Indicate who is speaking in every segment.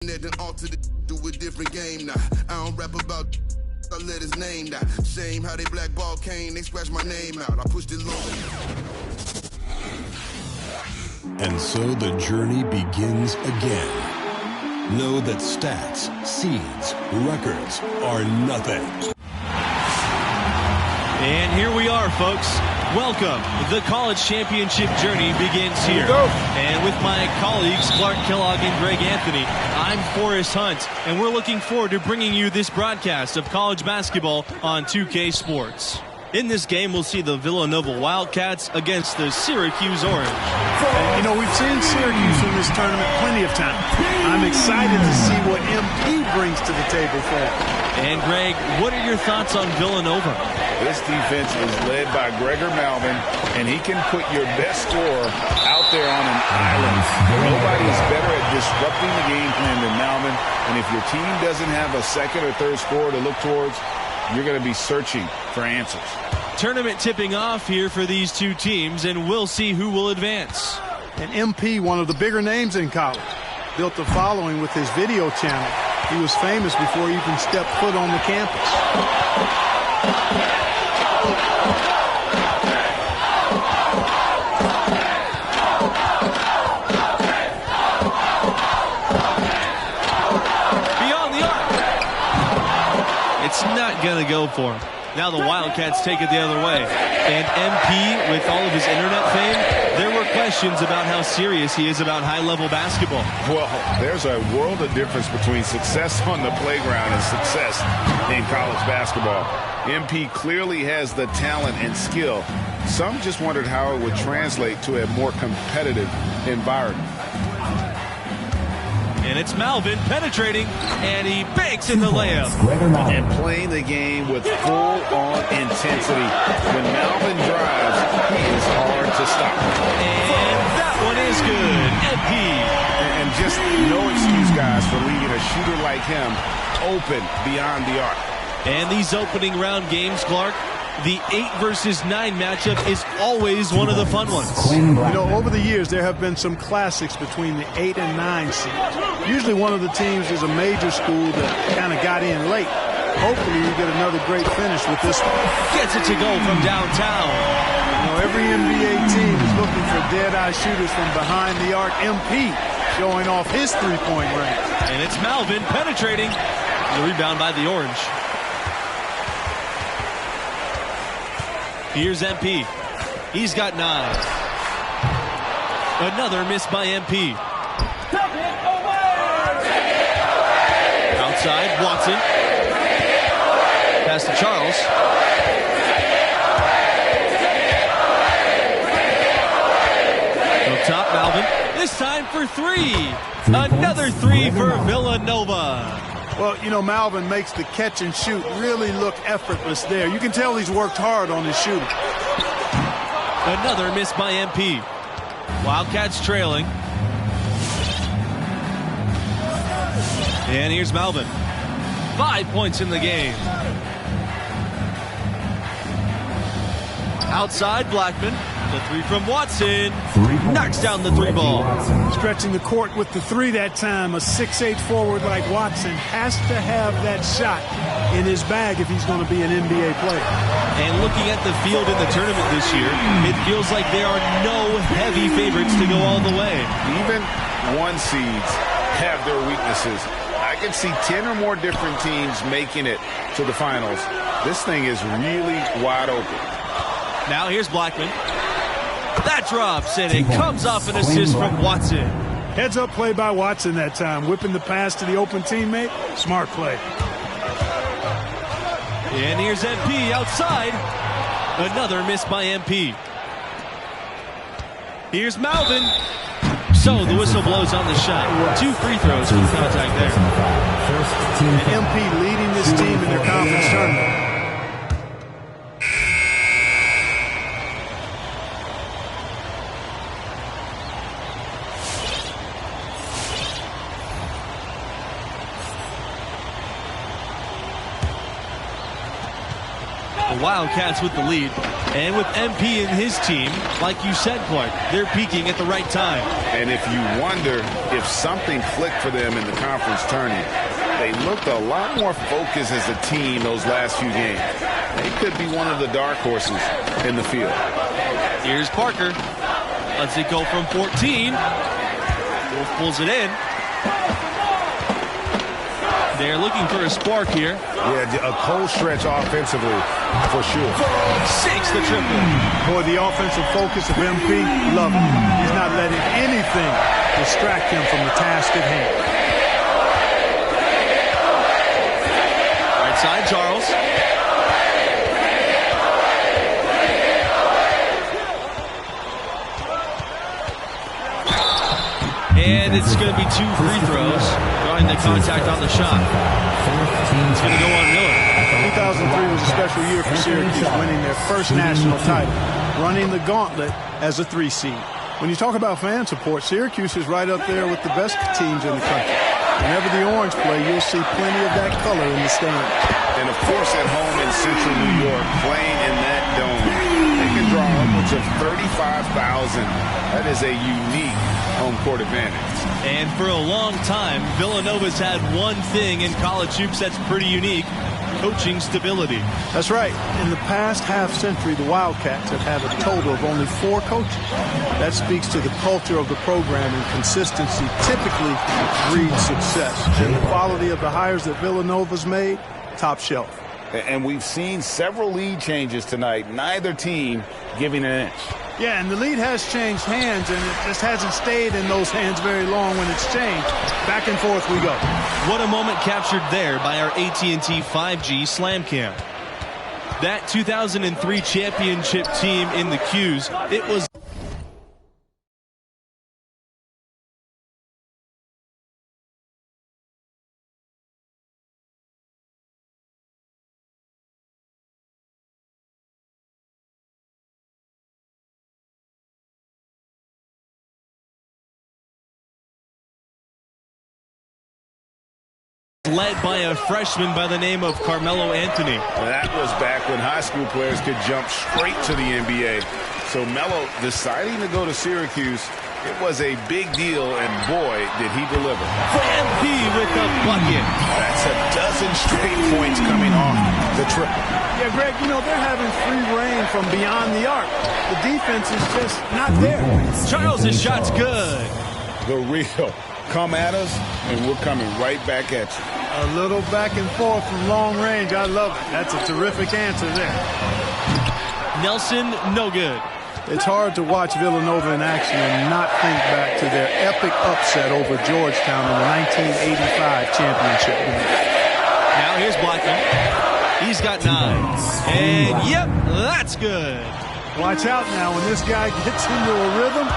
Speaker 1: Then alter do a different game now. I don't rap about I let his name die. Shame how they blackball Kane, they scratch my name out. I pushed it low.
Speaker 2: And so the journey begins again. Know that stats, seeds, records are nothing.
Speaker 3: And here we are, folks. Welcome. The college championship journey begins here. And with my colleagues, Clark Kellogg and Greg Anthony, I'm Forrest Hunt, and we're looking forward to bringing you this broadcast of college basketball on 2K Sports. In this game, we'll see the Villanova Wildcats against the Syracuse Orange.
Speaker 4: And, you know, we've seen Syracuse in this tournament plenty of times. I'm excited to see what MP brings to the table for them.
Speaker 3: And, Greg, what are your thoughts on Villanova?
Speaker 5: This defense is led by Gregor Malvin, and he can put your best scorer out there on an island. Nobody's better at disrupting the game plan than Malvin, and if your team doesn't have a second or third scorer to look towards, you're going to be searching for answers.
Speaker 3: Tournament tipping off here for these two teams, and we'll see who will advance.
Speaker 4: And MP, one of the bigger names in college, built a following with his video channel. He was famous before he even stepped foot on the campus.
Speaker 3: Beyond the arc. It's not going to go for him. Now the Wildcats take it the other way. And MP, with all of his internet fame, there were questions about how serious he is about high-level basketball.
Speaker 5: Well, there's a world of difference between success on the playground and success in college basketball. MP clearly has the talent and skill. Some just wondered how it would translate to a more competitive environment.
Speaker 3: And it's Malvin penetrating, and he banks in the layup.
Speaker 5: And playing the game with full-on intensity. When Malvin drives, he is hard to stop.
Speaker 3: And that one is good. MP.
Speaker 5: And just no excuse, guys, for leaving a shooter like him open beyond the arc.
Speaker 3: And these opening round games, Clark, the 8 versus 9 matchup is always one of the fun ones.
Speaker 4: You know, over the years, there have been some classics between the 8 and 9 seeds. Usually one of the teams is a major school that kind of got in late. Hopefully you get another great finish with this one.
Speaker 3: Gets it to go from downtown.
Speaker 4: You know, every NBA team is looking for dead-eye shooters from behind the arc. MP showing off his three-point range.
Speaker 3: And it's Malvin penetrating. The rebound by the Orange. Here's MP. He's got 9. Another miss by MP. Outside, Watson. Pass to Charles. Up top, Malvin. This time for 3. Another 3 for Villanova.
Speaker 4: Well, you know, Malvin makes the catch and shoot really look effortless there. You can tell he's worked hard on his shooting.
Speaker 3: Another miss by MP. Wildcats trailing. And here's Malvin. 5 points in the game. Outside, Blackman. The 3 from Watson. Knocks down the 3 ball.
Speaker 4: Stretching the court with the 3 that time. A 6'8" forward like Watson has to have that shot in his bag if he's going to be an NBA player.
Speaker 3: And looking at the field in the tournament this year, it feels like there are no heavy favorites to go all the way.
Speaker 5: Even 1 seeds have their weaknesses. I can see 10 or more different teams making it to the finals. This thing is really wide open.
Speaker 3: Now here's Blackman. That drops, and it comes off an assist from Watson.
Speaker 4: Heads-up play by Watson that time. Whipping the pass to the open teammate. Smart play.
Speaker 3: And here's MP outside. Another miss by MP. Here's Malvin. So the whistle blows on the shot. 2 free throws for contact there.
Speaker 4: And MP leading this team in their conference tournament.
Speaker 3: The Wildcats with the lead. And with MP and his team, like you said, Clark, they're peaking at the right time.
Speaker 5: And if you wonder if something clicked for them in the conference tourney, they looked a lot more focused as a team those last few games. They could be one of the dark horses in the field.
Speaker 3: Here's Parker. Lets it go from 14. Wolf pulls it in. They're looking for a spark here.
Speaker 6: Yeah, a cold stretch offensively, for sure.
Speaker 3: Sinks the triple.
Speaker 4: Boy, the offensive focus of MP, love it. He's not letting anything distract him from the task at hand.
Speaker 3: Right side, Charles. And it's going to be 2 free throws, drawing the contact on the shot. It's going to go on Miller.
Speaker 4: 2003 was a special year for Syracuse, winning their first national title, running the gauntlet as a 3 seed. When you talk about fan support, Syracuse is right up there with the best teams in the country. Whenever the Orange play, you'll see plenty of that color in the stands.
Speaker 5: And, of course, at home in Central New York, playing in that dome, they can draw upwards of 35,000. That is a unique home court advantage.
Speaker 3: And for a long time, Villanova's had one thing in college hoops that's pretty unique: coaching stability.
Speaker 4: That's right. In the past half century, the Wildcats have had a total of only 4 coaches. That speaks to the culture of the program, and consistency typically breeds success. And the quality of the hires that Villanova's made, top shelf.
Speaker 5: And we've seen several lead changes tonight, neither team giving an inch.
Speaker 4: Yeah, and the lead has changed hands, and it just hasn't stayed in those hands very long when it's changed. Back and forth we go.
Speaker 3: What a moment captured there by our AT&T 5G Slam Cam. That 2003 championship team in the Qs, it was... led by a freshman by the name of Carmelo Anthony.
Speaker 5: That was back when high school players could jump straight to the NBA. So Melo deciding to go to Syracuse, it was a big deal, and boy, did he deliver.
Speaker 3: MP with the bucket.
Speaker 5: That's a dozen straight points coming off the triple.
Speaker 4: Yeah, Greg, you know, they're having free reign from beyond the arc. The defense is just not there.
Speaker 3: Charles' shot's good.
Speaker 5: The real. Come at us, and we're coming right back at you.
Speaker 4: A little back and forth from long range. I love it. That's a terrific answer there.
Speaker 3: Nelson, no good.
Speaker 4: It's hard to watch Villanova in action and not think back to their epic upset over Georgetown in the 1985 championship game.
Speaker 3: Now here's Blackman. He's got 9. And, yep, that's good.
Speaker 4: Watch out now. When this guy gets into a rhythm,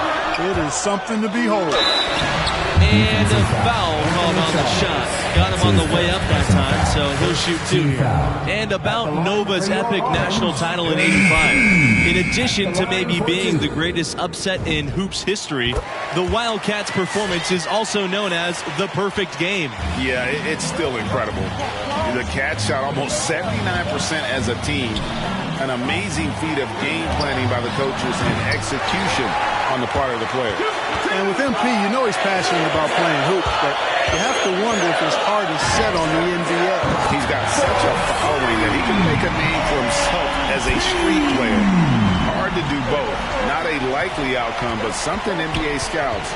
Speaker 4: it is something to behold.
Speaker 3: And a foul called on the shot. Got him on the way up that time, so he'll shoot 2 here. And about Nova's epic national title in '85. In addition to maybe being the greatest upset in hoops history, the Wildcats' performance is also known as the perfect game.
Speaker 5: Yeah, it's still incredible. The Cats shot almost 79% as a team. An amazing feat of game planning by the coaches and execution on the part of the players.
Speaker 4: And with MP, you know he's passionate about playing hoops, but you have to wonder if his heart is set on the NBA.
Speaker 5: He's got such a following that he can make a name for himself as a street player. Hard to do both. Not a likely outcome, but something NBA scouts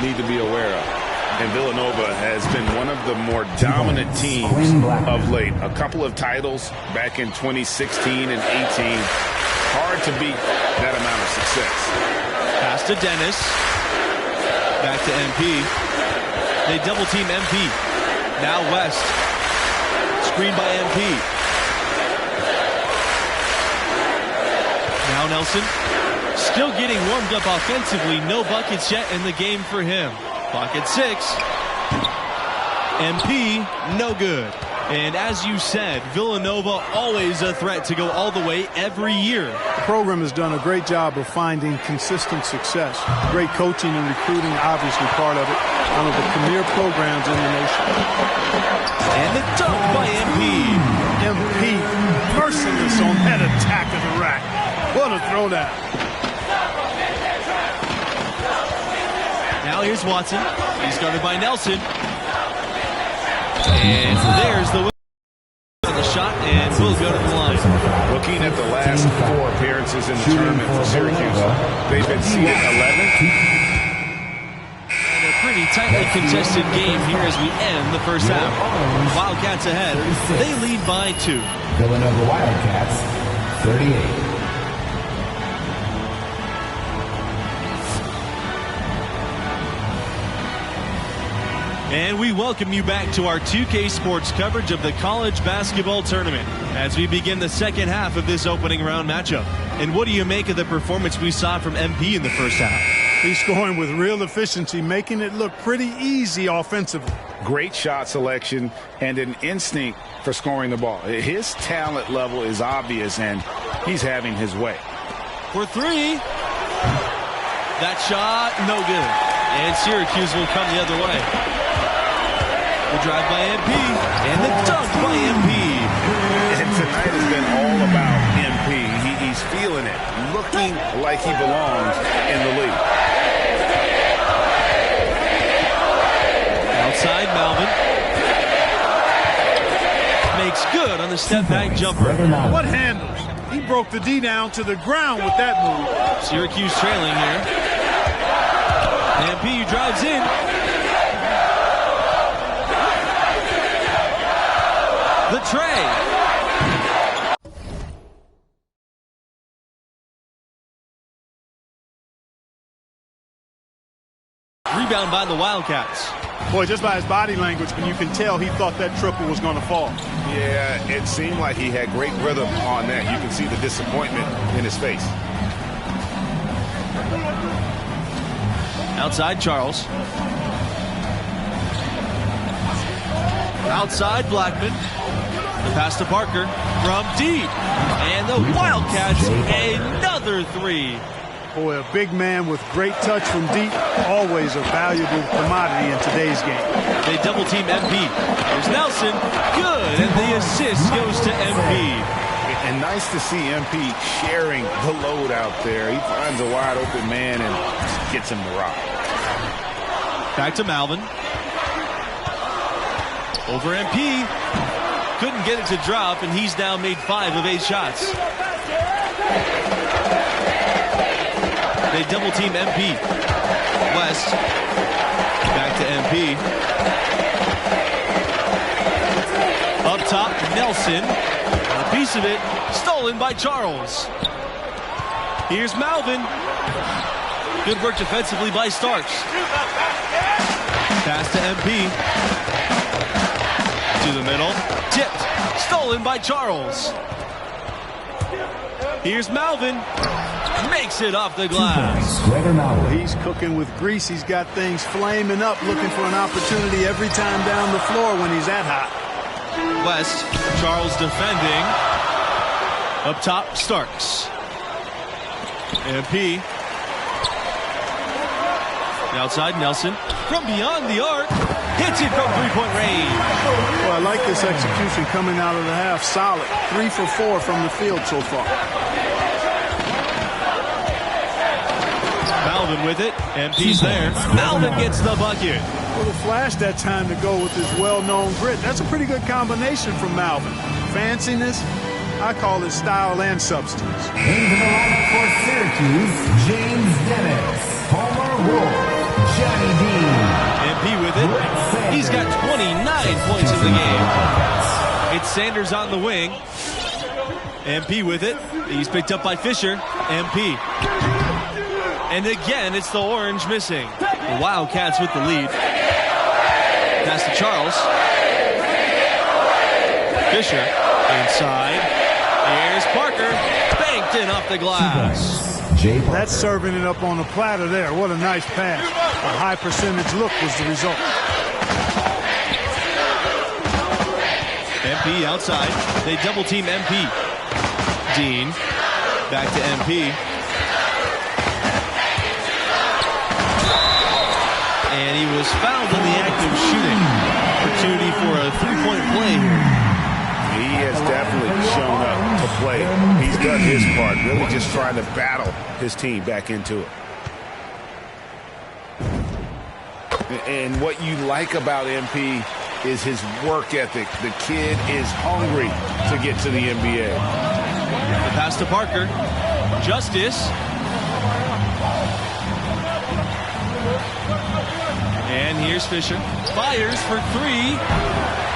Speaker 5: need to be aware of. And Villanova has been one of the more dominant teams of late. A couple of titles back in 2016 and 18. Hard to beat that amount of success.
Speaker 3: Pass to Dennis. Back to MP. They double team MP. Now West. Screen by MP. Now Nelson. Still getting warmed up offensively. No buckets yet in the game for him. Pocket 6. MP, no good. And as you said, Villanova always a threat to go all the way every year.
Speaker 4: The program has done a great job of finding consistent success. Great coaching and recruiting, obviously part of it. One of the premier programs in the nation.
Speaker 3: And the dunk by MP.
Speaker 4: MP, merciless on that attack of the rack. What What a throwdown.
Speaker 3: Now here's Watson. He's guarded by Nelson. And there's the shot, and will go to the line.
Speaker 5: Looking at the last 4 appearances in the tournament for Syracuse, they've been seeded 11th.
Speaker 3: And a pretty tightly contested game here as we end the first half. Wildcats ahead. They lead by 2.
Speaker 7: Villanova Wildcats, 38.
Speaker 3: And we welcome you back to our 2K Sports coverage of the college basketball tournament as we begin the second half of this opening round matchup. And what do you make of the performance we saw from MP in the first half?
Speaker 4: He's scoring with real efficiency, making it look pretty easy offensively.
Speaker 5: Great shot selection and an instinct for scoring the ball. His talent level is obvious, and he's having his way.
Speaker 3: For 3. That shot, no good. And Syracuse will come the other way. The drive by MP, and the dunk by MP.
Speaker 5: And tonight has been all about MP. He's feeling it, looking like he belongs in the league.
Speaker 3: Outside, Malvin. Makes good on the step-back jumper.
Speaker 4: What handles? He broke the D down to the ground with that move.
Speaker 3: Syracuse trailing here. MP drives in. The tray. Rebound by the Wildcats.
Speaker 4: Boy, just by his body language, you can tell he thought that triple was going to fall.
Speaker 5: Yeah, it seemed like he had great rhythm on that. You can see the disappointment in his face.
Speaker 3: Outside, Charles. Outside, Blackman. The pass to Parker from deep. And the Wildcats, another 3.
Speaker 4: Boy, a big man with great touch from deep, always a valuable commodity in today's game.
Speaker 3: They double-team MP. There's Nelson. Good, and the assist goes to MP.
Speaker 5: And nice to see MP sharing the load out there. He finds a wide-open man and gets him to rock.
Speaker 3: Back to Malvin. Over MP. Couldn't get it to drop, and he's now made 5 of 8 shots. They double-team MP. West. Back to MP. Up top, Nelson. A piece of it stolen by Charles. Here's Malvin. Good work defensively by Starks. Pass to MP. To the middle. Tipped. Stolen by Charles. Here's Malvin. Makes it off the glass.
Speaker 4: He's cooking with grease. He's got things flaming up, looking for an opportunity every time down the floor when he's that hot.
Speaker 3: West. Charles defending. Up top, Starks. MP. Outside, Nelson. From beyond the arc. Hits it from three-point range.
Speaker 4: Well, I like this execution coming out of the half. Solid. 3 for 4 from the field so far.
Speaker 3: Malvin with it. MP's there. Malvin gets the bucket.
Speaker 4: Well, the flash that time to go with his well-known grit. That's a pretty good combination from Malvin. Fanciness, I call it style and substance.
Speaker 7: Into the lineup for Syracuse, James Dennis, Homer Wolf, Johnny Dean.
Speaker 3: MP with it. He's got 29 points in the game. It's Sanders on the wing. MP with it. He's picked up by Fisher. MP. And again, it's the orange missing. The Wildcats with the lead. Pass to Charles. Fisher inside. Here's Parker. Banked in off the glass.
Speaker 4: That's serving it up on a platter there. What a nice pass. A high percentage look was the result.
Speaker 3: MP outside. They double team MP. Dean. Back to MP. And he was fouled in the act of shooting. Opportunity for a three-point play here.
Speaker 5: He has definitely shown up to play. He's done his part, really just trying to battle his team back into it. And what you like about MP is his work ethic. The kid is hungry to get to the NBA.
Speaker 3: The pass to Parker. Justice. And here's Fisher. Fires for three.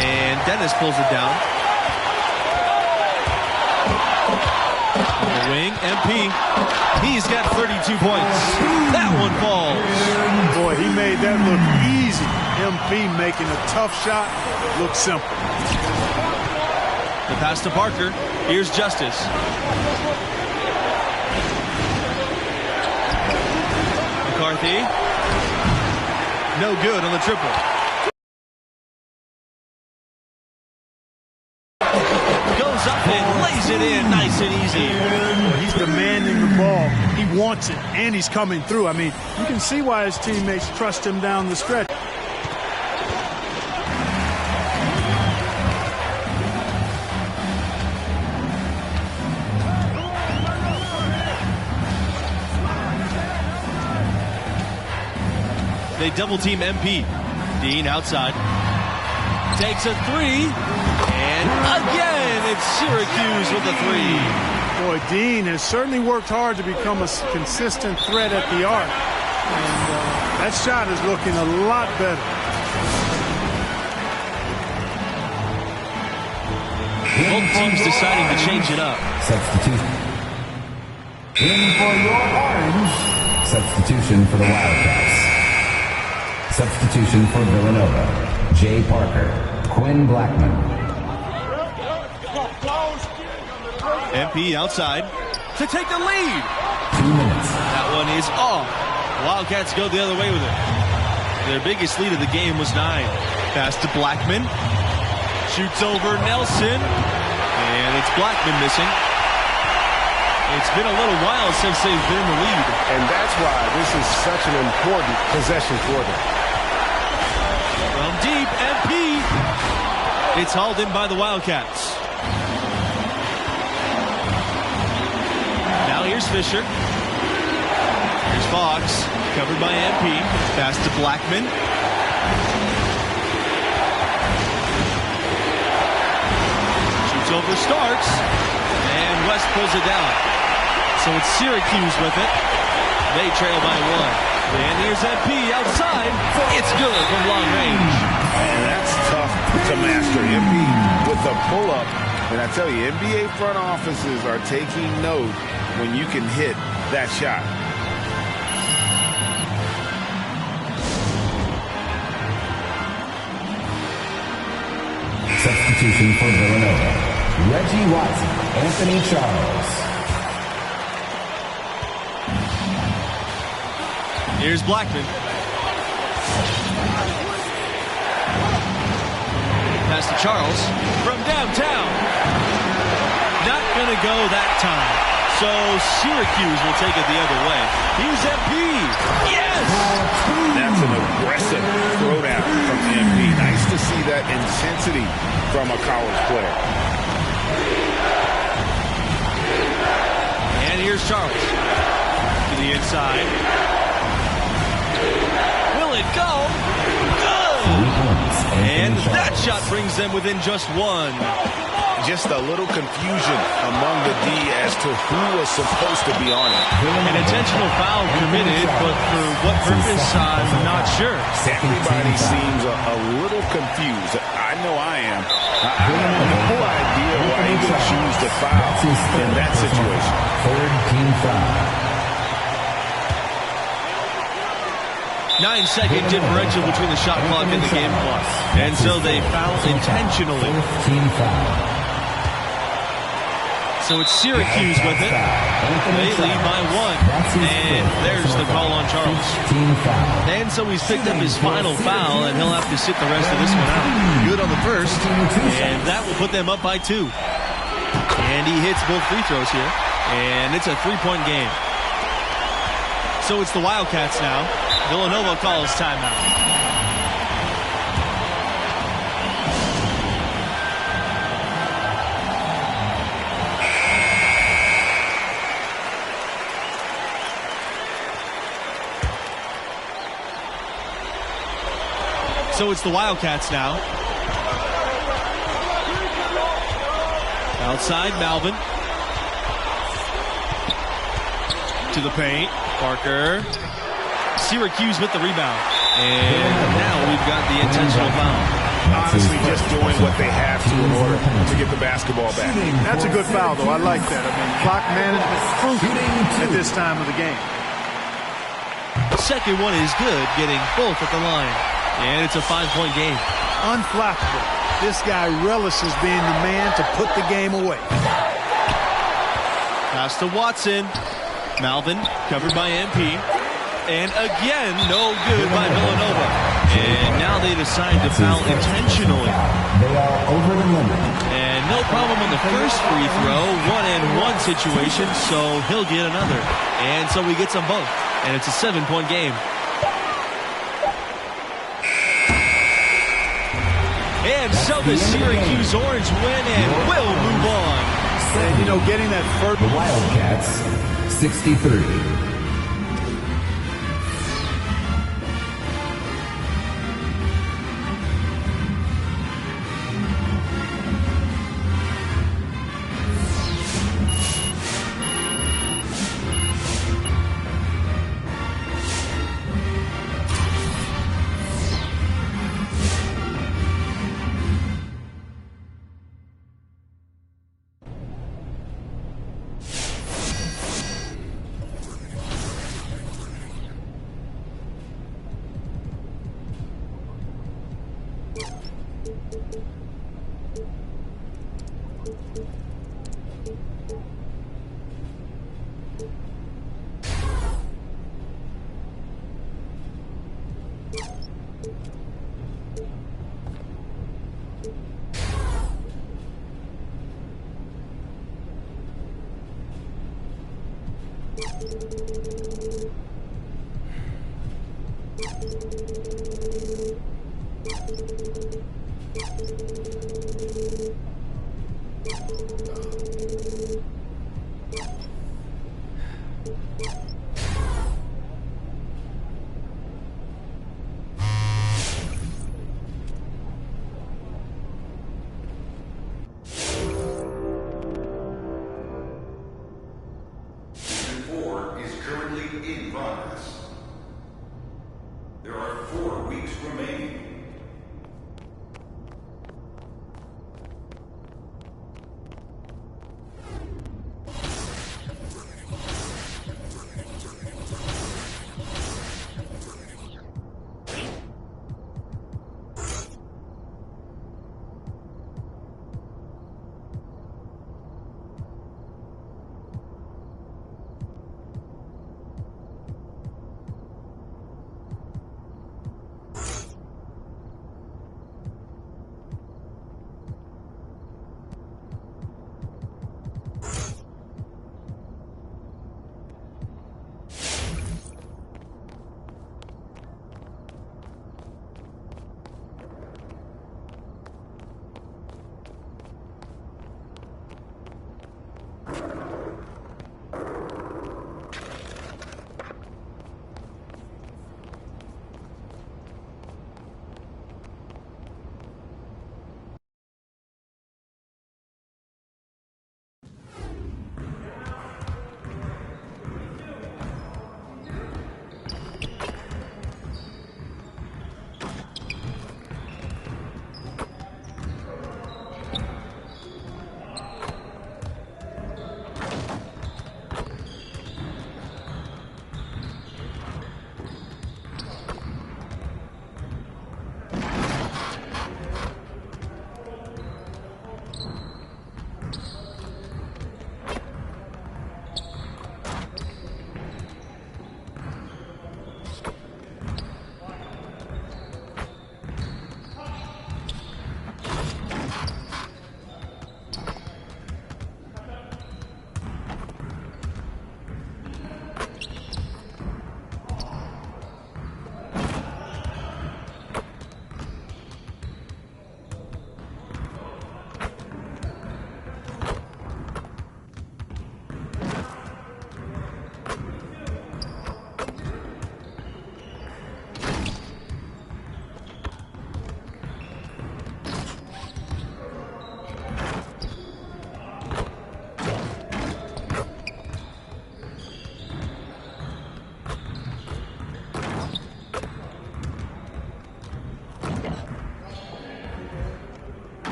Speaker 3: And Dennis pulls it down. The wing, MP. He's got 32 points. That one falls.
Speaker 4: Boy, he made that look easy. MP making a tough shot look simple.
Speaker 3: The pass to Parker. Here's Justice. McCarthy. No good on the triple. Goes up and lays it in nice and easy.
Speaker 4: He's demanding the ball. He wants it, and he's coming through. I mean, you can see why his teammates trust him down the stretch.
Speaker 3: They double team MP. Dean outside. Takes a three. And again, it's Syracuse with a three.
Speaker 4: Boy, Dean has certainly worked hard to become a consistent threat at the arc. And that shot is looking a lot better.
Speaker 3: Both teams deciding to change it up.
Speaker 7: Substitution. In for your Orange. Substitution for the Wildcats. Substitution for Villanova. Jay Parker. Quinn Blackman.
Speaker 3: MP outside to take the lead.
Speaker 7: 2 minutes.
Speaker 3: That one is off. Wildcats go the other way with it. Their biggest lead of the game was 9. Pass to Blackman. Shoots over Nelson. And it's Blackman missing. It's been a little while since they've been in the lead.
Speaker 6: And that's why this is such an important possession for them.
Speaker 3: From deep, MP. It's hauled in by the Wildcats. Now here's Fisher. Here's Fox, covered by MP. Pass to Blackman. Shoots over Starks. And West pulls it down. So it's Syracuse with it. They trail by 1. And here's MP outside. It's good from long range.
Speaker 5: And that's tough to master. MP with the pull-up. And I tell you, NBA front offices are taking note when you can hit that shot.
Speaker 7: Substitution for Villanova. Reggie Watson. Anthony Charles.
Speaker 3: Here's Blackman. Pass to Charles from downtown. Not going to go that time. So Syracuse will take it the other way. Here's MP. Yes!
Speaker 5: That's an aggressive throwdown from MP. Nice to see that intensity from a college player.
Speaker 3: And here's Charles. To the inside. Will it go? Good! And that shot brings them within just 1.
Speaker 5: Just a little confusion among the D as to who was supposed to be on it.
Speaker 3: An intentional foul committed, but for what purpose, I'm not sure.
Speaker 5: Everybody seems a little confused. I know I am. I have no idea why he would choose to foul in that situation.
Speaker 7: Third team foul.
Speaker 3: 9-second differential between the shot clock and the game clock. And so they foul intentionally.
Speaker 7: Team foul.
Speaker 3: So it's Syracuse with it. They lead by 1. And there's the call on Charles. And so he's picked up his final foul, and he'll have to sit the rest of this one out. Good on the first. And that will put them up by 2. And he hits both free throws here. And it's a 3-point game. So it's the Wildcats now. Villanova calls timeout. so it's the Wildcats now. Outside, Malvin. To the paint. Parker. Syracuse with the rebound. And now we've got the intentional foul.
Speaker 5: Honestly, just doing what they have to in order to get the basketball back.
Speaker 4: That's a good foul, though. I like that. I mean, clock management crucial at this time of the game.
Speaker 3: The second one is good, getting both at the line. And it's a 5-point game.
Speaker 4: Unflappable. This guy relishes being the man to put the game away.
Speaker 3: Pass to Watson. Malvin covered by MP. And again, no good by Villanova. And now they decide to foul intentionally.
Speaker 7: They are over the limit.
Speaker 3: And no problem on the first free throw. 1-and-1 situation, so he'll get another. And so he gets them both. And it's a 7-point game. And so the Syracuse Orange win and will move on.
Speaker 4: And, you know, getting that first...
Speaker 7: The Wildcats, 60-30.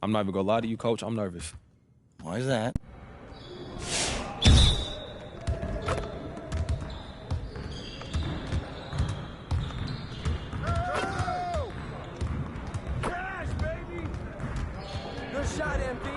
Speaker 8: I'm not even gonna lie to you, Coach. I'm nervous.
Speaker 9: Why is that?
Speaker 10: Cash, baby! Good shot, MP.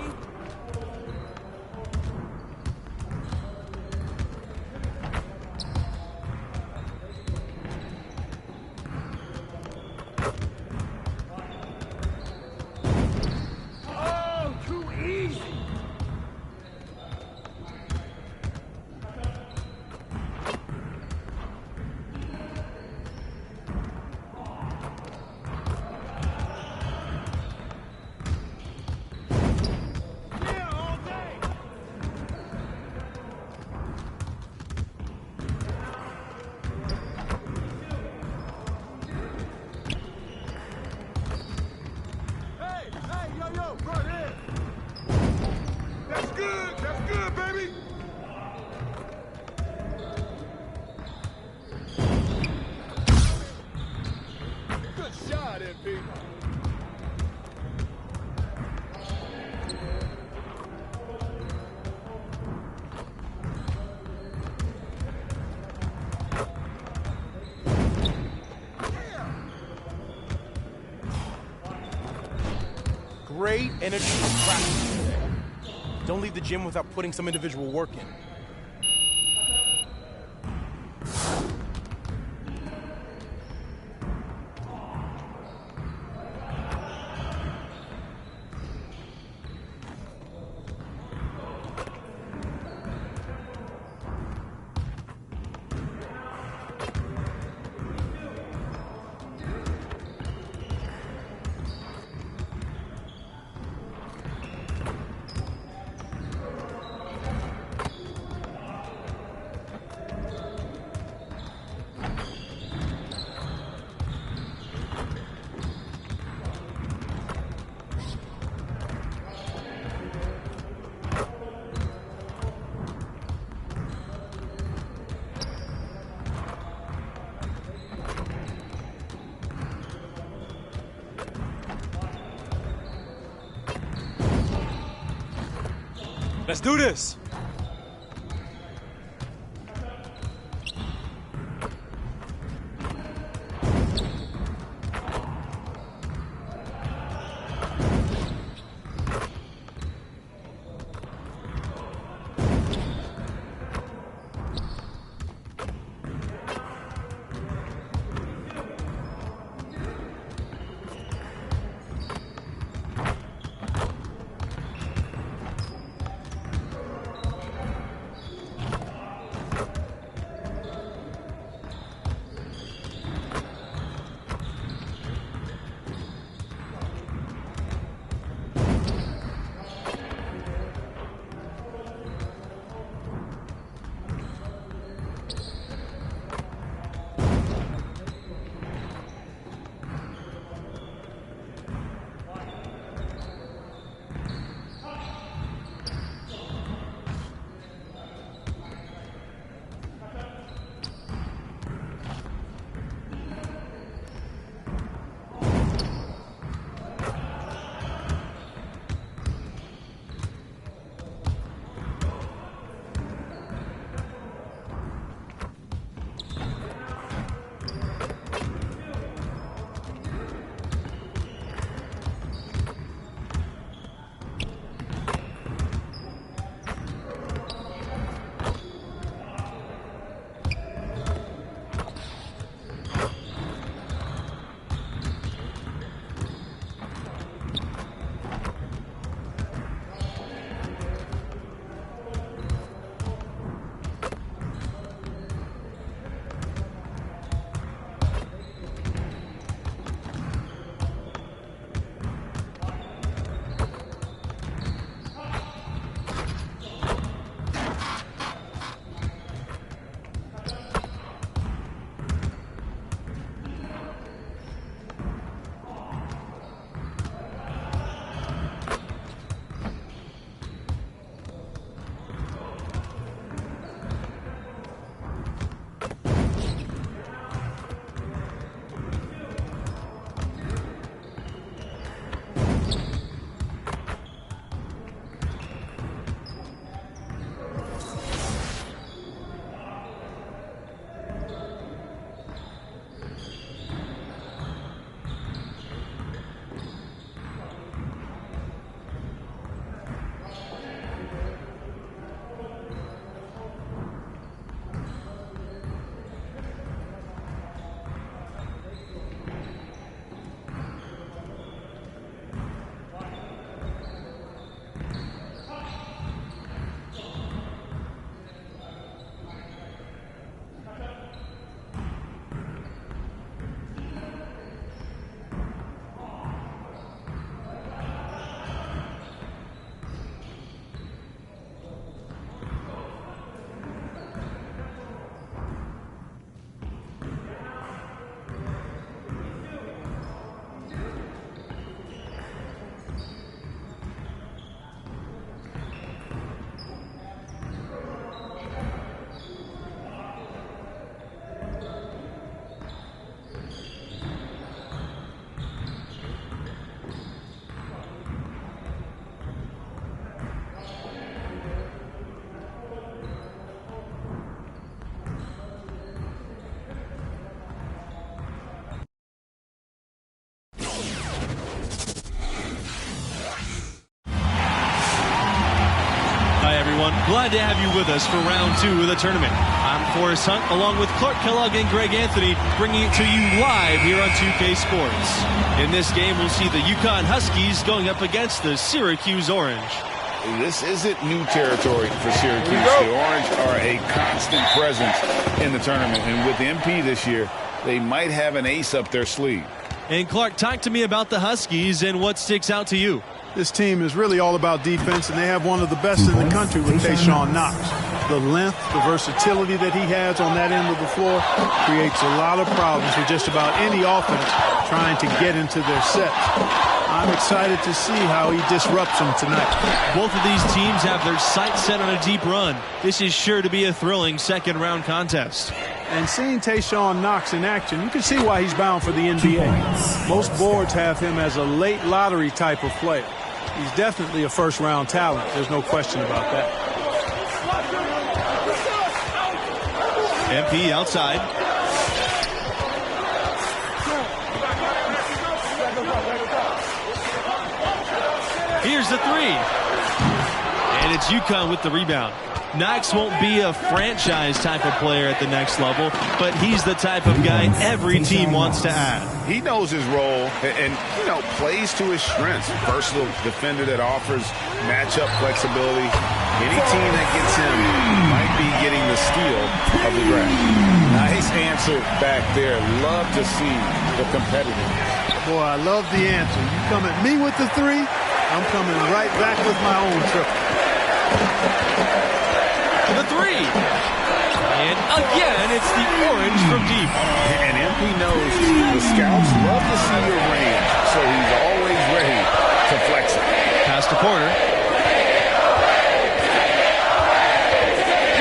Speaker 11: Great energy and practice today. Don't leave the gym without putting some individual work in.
Speaker 3: Let's do this. everyone. Glad to have you with us for round 2 of the tournament. I'm Forrest Hunt, along with Clark Kellogg and Greg Anthony, bringing it to you live here on 2K Sports. In this game, we'll see the UConn Huskies going up against the Syracuse Orange.
Speaker 5: This isn't new territory for Syracuse. The Orange are a constant presence in the tournament, and with MP this year, they might have an ace up their sleeve.
Speaker 3: And Clark, talk to me about the Huskies and what sticks out to you.
Speaker 4: This team is really all about defense, and they have one of the best in the country with Tayshawn Knox. The length, the versatility that he has on that end of the floor creates a lot of problems for just about any offense trying to get into their sets. I'm excited to see how he disrupts them tonight.
Speaker 3: Both of these teams have their sights set on a deep run. This is sure to be a thrilling second-round contest.
Speaker 4: And seeing Tayshawn Knox in action, you can see why he's bound for the NBA. Most boards have him as a late lottery type of player. He's definitely a first-round talent. There's no question about that.
Speaker 3: MP outside. Here's the three. And it's UConn with the rebound. Knox won't be a franchise type of player at the next level, but he's the type of guy every team wants to add.
Speaker 5: He knows his role and plays to his strengths. Versatile defender that offers matchup flexibility. Any team that gets him might be getting the steal of the draft. Nice answer back there. Love to see the competitive.
Speaker 4: Boy, I love the answer. You come at me with the three, I'm coming right back with my own triple.
Speaker 3: The three. And again, it's the Orange from deep.
Speaker 5: And MP knows the scouts love to see your range, so he's always ready to flex it.
Speaker 3: Pass to Porter.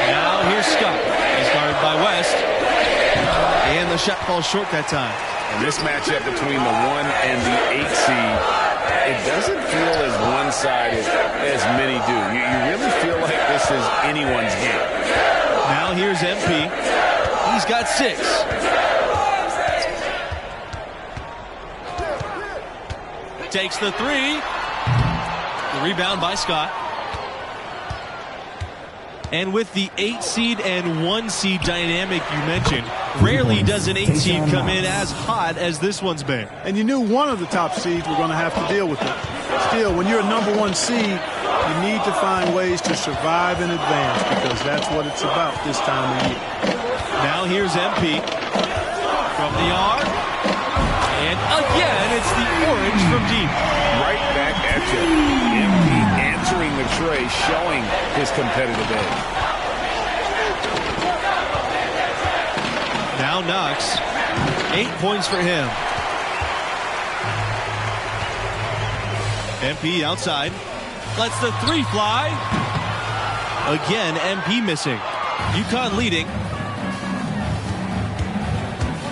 Speaker 3: Now here's Scott. He's guarded by West. And the shot falls short that time.
Speaker 5: And this matchup between the 1 and the 8 seed, it doesn't feel as one-sided as many do. You really feel like this is anyone's game.
Speaker 3: Now here's MP. He's got 6. Takes the 3. The rebound by Scott. And with the 8 seed and 1 seed dynamic you mentioned, rarely does an 8 seed come in as hot as this one's been.
Speaker 4: And you knew one of the top seeds were going to have to deal with it. Still, when you're a number 1 seed, you need to find ways to survive and advance, because that's what it's about this time of year.
Speaker 3: Now here's MP from the arc. And again, it's the Orange from deep.
Speaker 5: Right back at you. MP answering the tray, showing his competitive edge.
Speaker 3: Now Knox. 8 points for him. MP outside. Lets the 3 fly. Again, MP missing. UConn leading.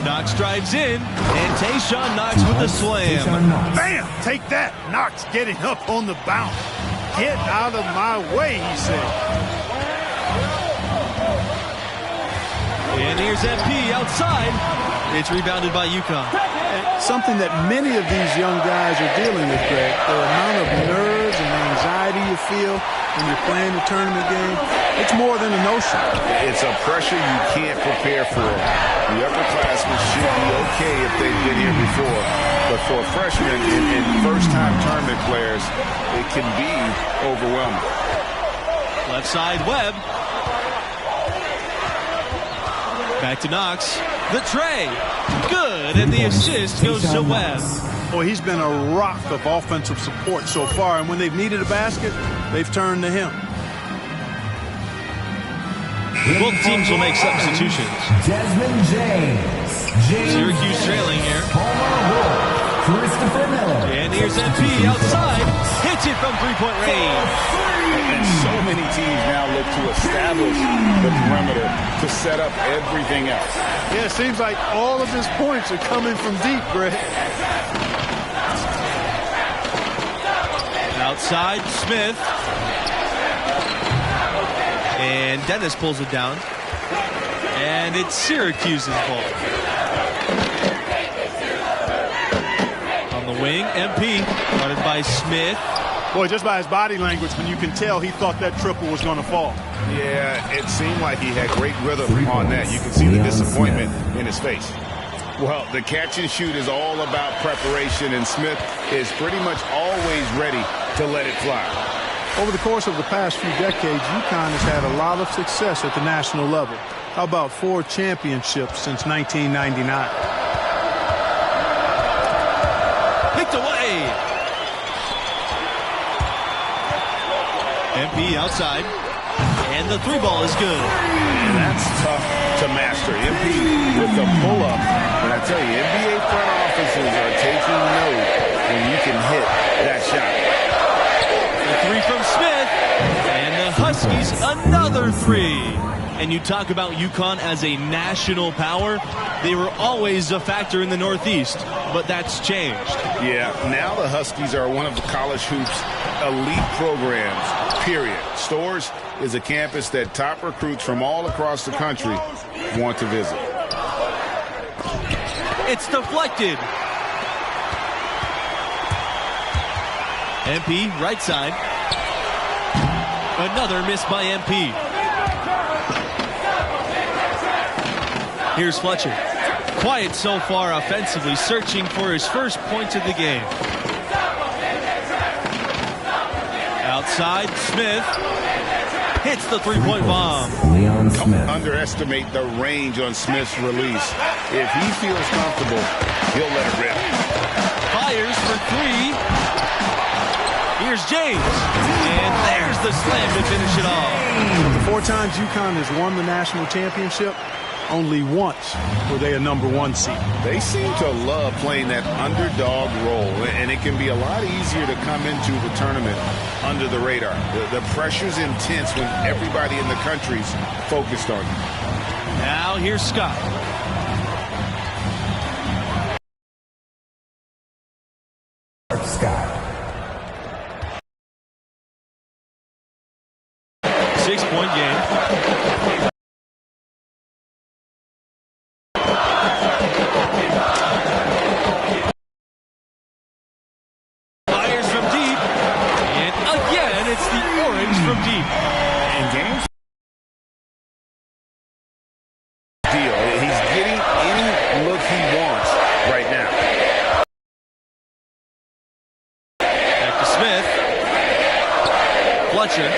Speaker 3: Knox drives in, and Tayshawn Knox with the slam.
Speaker 4: Bam! Take that! Knox getting up on the bounce. Get out of my way, he said.
Speaker 3: And here's MP outside. It's rebounded by UConn.
Speaker 4: Something that many of these young guys are dealing with, Greg. The amount of nerves and anxiety you feel when you're playing a tournament game, it's more than a notion.
Speaker 5: It's a pressure you can't prepare for. The upperclassmen should be okay if they've been here before. But for freshmen and first-time tournament players, it can be overwhelming.
Speaker 3: Left side, Webb. Back to Knox. The tray. Good, and the assist goes to Webb.
Speaker 4: Boy, he's been a rock of offensive support so far, and when they've needed a basket, they've turned to him.
Speaker 3: Both teams will make substitutions.
Speaker 7: Desmond James.
Speaker 3: Syracuse trailing here.
Speaker 7: Christopher Miller.
Speaker 3: And here's MP outside. Hits it from three-point range.
Speaker 5: And so many teams now look to establish the perimeter to set up everything else.
Speaker 4: Yeah, it seems like all of his points are coming from deep, Greg.
Speaker 3: Outside, Smith. And Dennis pulls it down. And it's Syracuse's ball. On the wing, MP, guarded by Smith.
Speaker 4: Boy, just by his body language, when you can tell he thought that triple was going to fall.
Speaker 5: Yeah, it seemed like he had great rhythm on that. You can see the disappointment in his face. Well, the catch and shoot is all about preparation, and Smith is pretty much always ready to let it fly.
Speaker 4: Over the course of the past few decades, UConn has had a lot of success at the national level. How about 4 championships since 1999?
Speaker 3: Picked away. MP outside. And the 3 ball is good.
Speaker 5: And that's tough to master. MP with the pull-up. And I tell you, NBA front offices are taking note when you can hit that shot.
Speaker 3: The 3 from Smith. And the Huskies another 3. And you talk about UConn as a national power. They were always a factor in the Northeast, but that's changed.
Speaker 5: Yeah, now the Huskies are one of the college hoops elite programs, period. Storrs is a campus that top recruits from all across the country want to visit.
Speaker 3: It's deflected. MP, right side. Another miss by MP. Here's Fletcher. Quiet so far offensively, searching for his first points of the game. Outside, Smith hits the 3-point bomb.
Speaker 7: Leon Smith.
Speaker 5: Don't underestimate the range on Smith's release. If he feels comfortable, he'll let it rip.
Speaker 3: Fires for 3. Here's James. And there's the slam to finish it off.
Speaker 4: The 4 times UConn has won the national championship, only once were they a #1 seed.
Speaker 5: They seem to love playing that underdog role, and it can be a lot easier to come into the tournament under the radar. The pressure's intense when everybody in the country's focused on you.
Speaker 3: Now here's Scott.
Speaker 7: Scott.
Speaker 3: 6-point game. Fires from deep. And again, it's the orange from deep.
Speaker 5: And James deal. He's getting any look he wants right now.
Speaker 3: Back to Smith. Fletcher.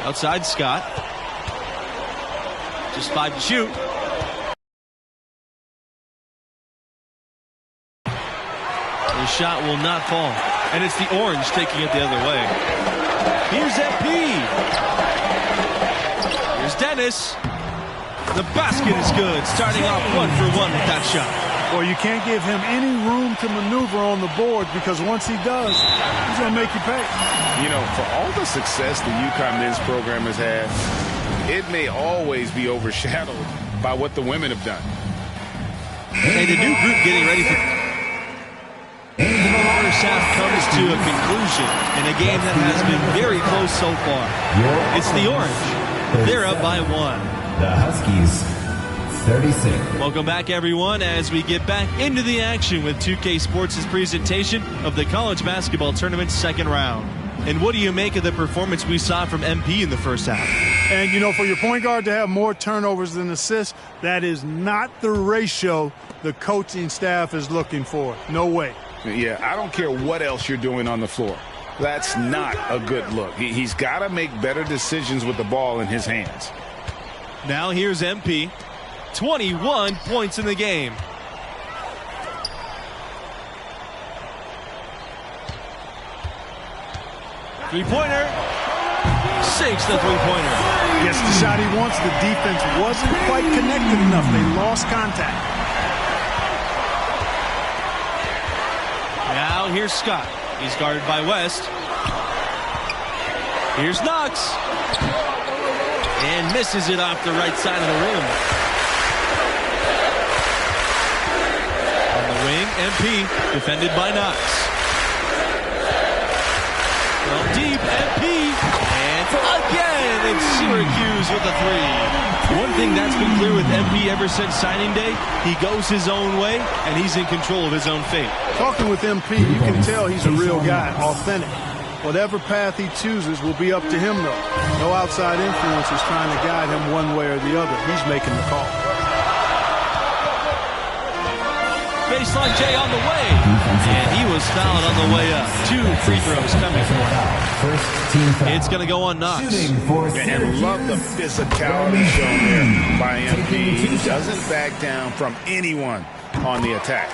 Speaker 3: Outside Scott. Just 5 to shoot. The shot will not fall. And it's the orange taking it the other way. Here's MP. Here's Dennis. The basket is good. Starting off 1 for 1 with that shot.
Speaker 4: Well, you can't give him any room to maneuver on the board, because once he does, he's going to make you pay.
Speaker 5: You know, for all the success the UConn men's program has had, it may always be overshadowed by what the women have done.
Speaker 3: And the new group getting ready for the first half comes to a conclusion in a game that has been very close so far. It's the orange. They're up by 1.
Speaker 7: The Huskies, 36.
Speaker 3: Welcome back, everyone, as we get back into the action with 2K Sports' presentation of the college basketball tournament's second round. And what do you make of the performance we saw from MP in the first half?
Speaker 4: And, you know, for your point guard to have more turnovers than assists, that is not the ratio the coaching staff is looking for. No way.
Speaker 5: Yeah, I don't care what else you're doing on the floor. That's not a good look. He's got to make better decisions with the ball in his hands.
Speaker 3: Now here's MP. 21 points in the game. Three-pointer. Sinks the three-pointer.
Speaker 4: Gets the shot he wants. The defense wasn't quite connected enough. They lost contact.
Speaker 3: Now here's Scott. He's guarded by West. Here's Knox. And misses it off the right side of the rim. On the wing, MP, defended by Knox. Well, deep, MP. And again, they And Syracuse with a three. One thing that's been clear with MP ever since signing day, he goes his own way, and he's in control of his own fate.
Speaker 4: Talking with MP, you can tell he's a real guy, authentic. Whatever path he chooses will be up to him, though. No outside influence is trying to guide him one way or the other. He's making the call.
Speaker 3: Baseline J on the way. And he was fouled on the way up. 2 free throws coming. It's going to go on Knox.
Speaker 5: And love the physicality shown there by MP. He doesn't back down from anyone on the attack.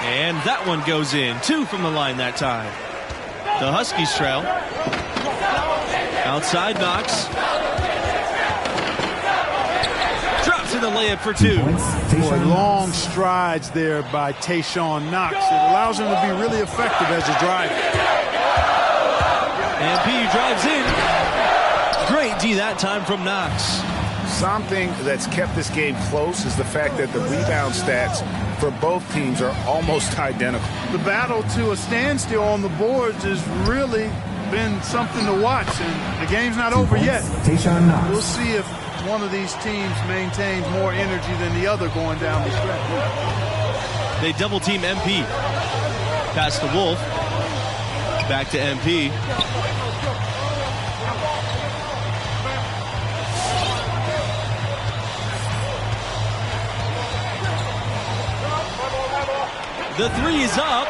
Speaker 3: And that one goes in. 2 from the line that time. The Huskies trail. Outside Knox. Drops in the layup for 2.
Speaker 4: Boy, long strides there by Tayshawn Knox. It allows him to be really effective as a driver.
Speaker 3: And P drives in. Great D that time from Knox.
Speaker 5: Something that's kept this game close is the fact that the rebound stats for both teams are almost identical.
Speaker 4: The battle to a standstill on the boards has really been something to watch, and the game's not over yet. We'll see if one of these teams maintains more energy than the other going down the stretch.
Speaker 3: They double team MP. Pass to Wolf. Back to MP. The three is up.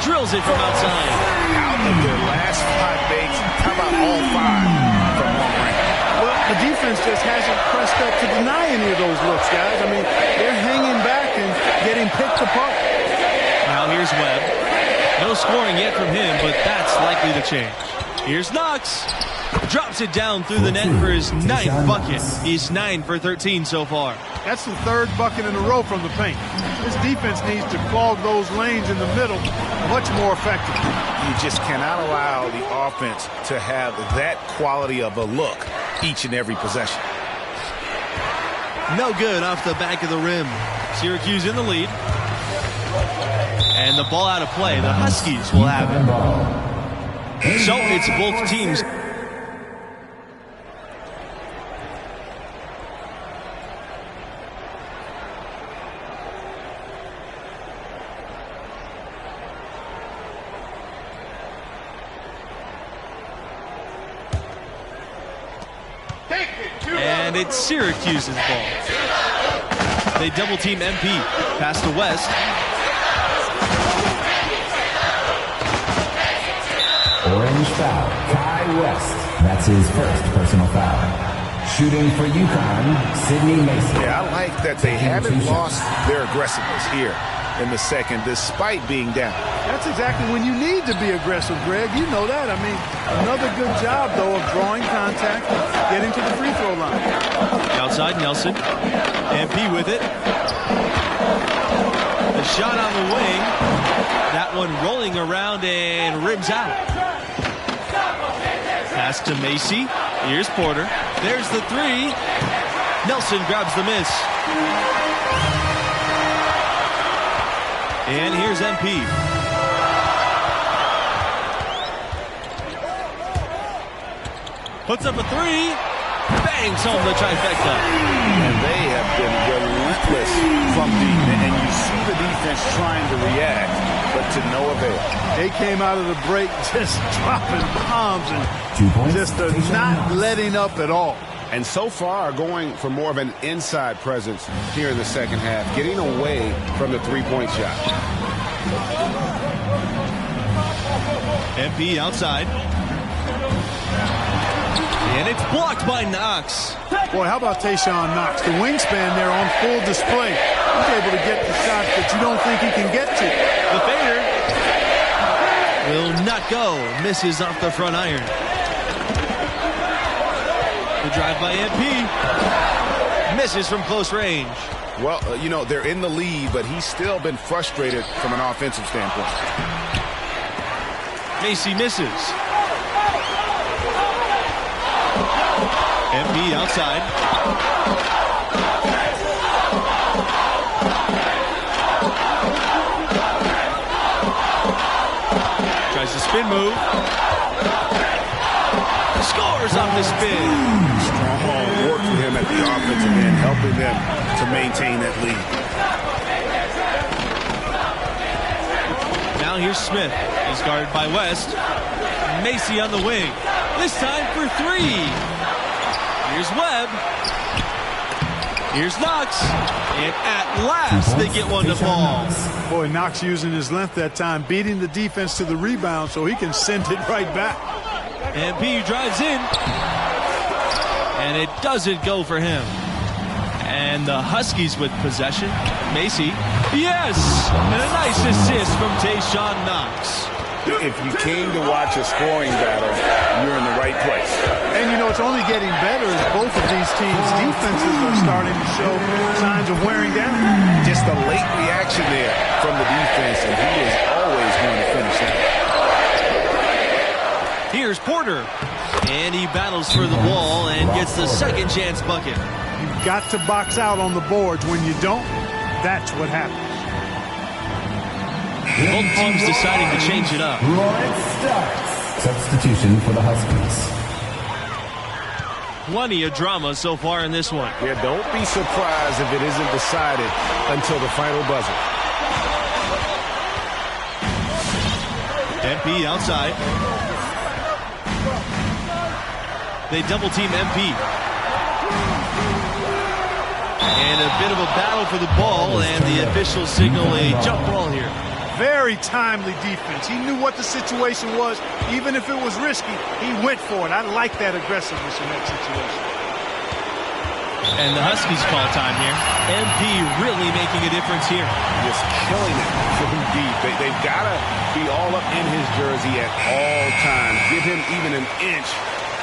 Speaker 3: Drills it from outside.
Speaker 5: Out of their last 5 bakes, how about all 5 from long range?
Speaker 4: Well, the defense just hasn't pressed up to deny any of those looks, guys. I mean, they're hanging back and getting picked apart.
Speaker 3: Now here's Webb. No scoring yet from him, but that's likely to change. Here's Knox. Drops it down through the net for his 9th bucket. He's 9 for 13 so far.
Speaker 4: That's the 3rd bucket in a row from the paint. This defense needs to clog those lanes in the middle much more effectively.
Speaker 5: You just cannot allow the offense to have that quality of a look each and every possession.
Speaker 3: No good off the back of the rim. Syracuse in the lead. And the ball out of play. The Huskies will have it. So it's both teams. And it's Syracuse's ball. They double team MP. Pass to West.
Speaker 7: Orange foul, Kai West. That's his first personal foul. Shooting for UConn, Sidney Mason.
Speaker 5: Yeah, I like that they haven't lost their aggressiveness here in the second, despite being down.
Speaker 4: That's exactly when you need to be aggressive, Greg. You know that. I mean, another good job, though, of drawing contact and getting to the free throw line.
Speaker 3: Outside Nelson. MP with it. The shot on the wing. That one rolling around and rims out. Pass to Macy. Here's Porter. There's the 3. Nelson grabs the miss. And here's MP. Puts up a 3. Bangs home the trifecta.
Speaker 5: And they have been relentless from deep. And you see the defense trying to react, but to no avail.
Speaker 4: They came out of the break just dropping bombs and just not letting up at all.
Speaker 6: And so far, going for more of an inside presence here in the second half, getting away from the three-point shot.
Speaker 3: MP outside. And it's blocked by Knox.
Speaker 4: Boy, how about Tayshawn Knox? The wingspan there on full display. He's able to get the shots that you don't think he can get to.
Speaker 3: The fader will not go. Misses off the front iron. The drive by MP. Misses from close range.
Speaker 5: Well, you know, they're in the lead, but he's still been frustrated from an offensive standpoint.
Speaker 3: Macy misses. MP outside. Tries to spin move. Scores off the spin.
Speaker 6: offensive end, helping them to maintain that lead.
Speaker 3: Now here's Smith. He's guarded by West. Macy on the wing. This time for three. Here's Webb. Here's Knox. And at last they get one to fall.
Speaker 4: Boy, Knox using his length that time, beating the defense to the rebound so he can send it right back.
Speaker 3: MP drives in. And it doesn't go for him. And the Huskies with possession. Macy. Yes! And a nice assist from Tayshawn Knox.
Speaker 6: If you came to watch a scoring battle, you're in the right place.
Speaker 4: And, you know, it's only getting better as both of these teams' defenses are starting to show signs of wearing down.
Speaker 6: Just a late reaction there from the defense, and he is always going to finish that.
Speaker 3: Here's Porter. And he battles for the ball and gets the second chance bucket.
Speaker 4: You've got to box out on the boards. When you don't, that's what happens.
Speaker 3: Both teams deciding to change it up.
Speaker 7: Lawrence starts. Substitution for the Huskies.
Speaker 3: Plenty of drama so far in this one.
Speaker 6: Yeah, don't be surprised if it isn't decided until the final buzzer.
Speaker 3: MP outside. They double team MP. And a bit of a battle for the ball, and the officials signal a jump ball here.
Speaker 4: Very timely defense. He knew what the situation was. Even if it was risky, he went for it. I like that aggressiveness in that situation.
Speaker 3: And the Huskies call time here. MP really making a difference here.
Speaker 6: Just killing it from deep. They've got to be all up in his jersey at all times. Give him even an inch,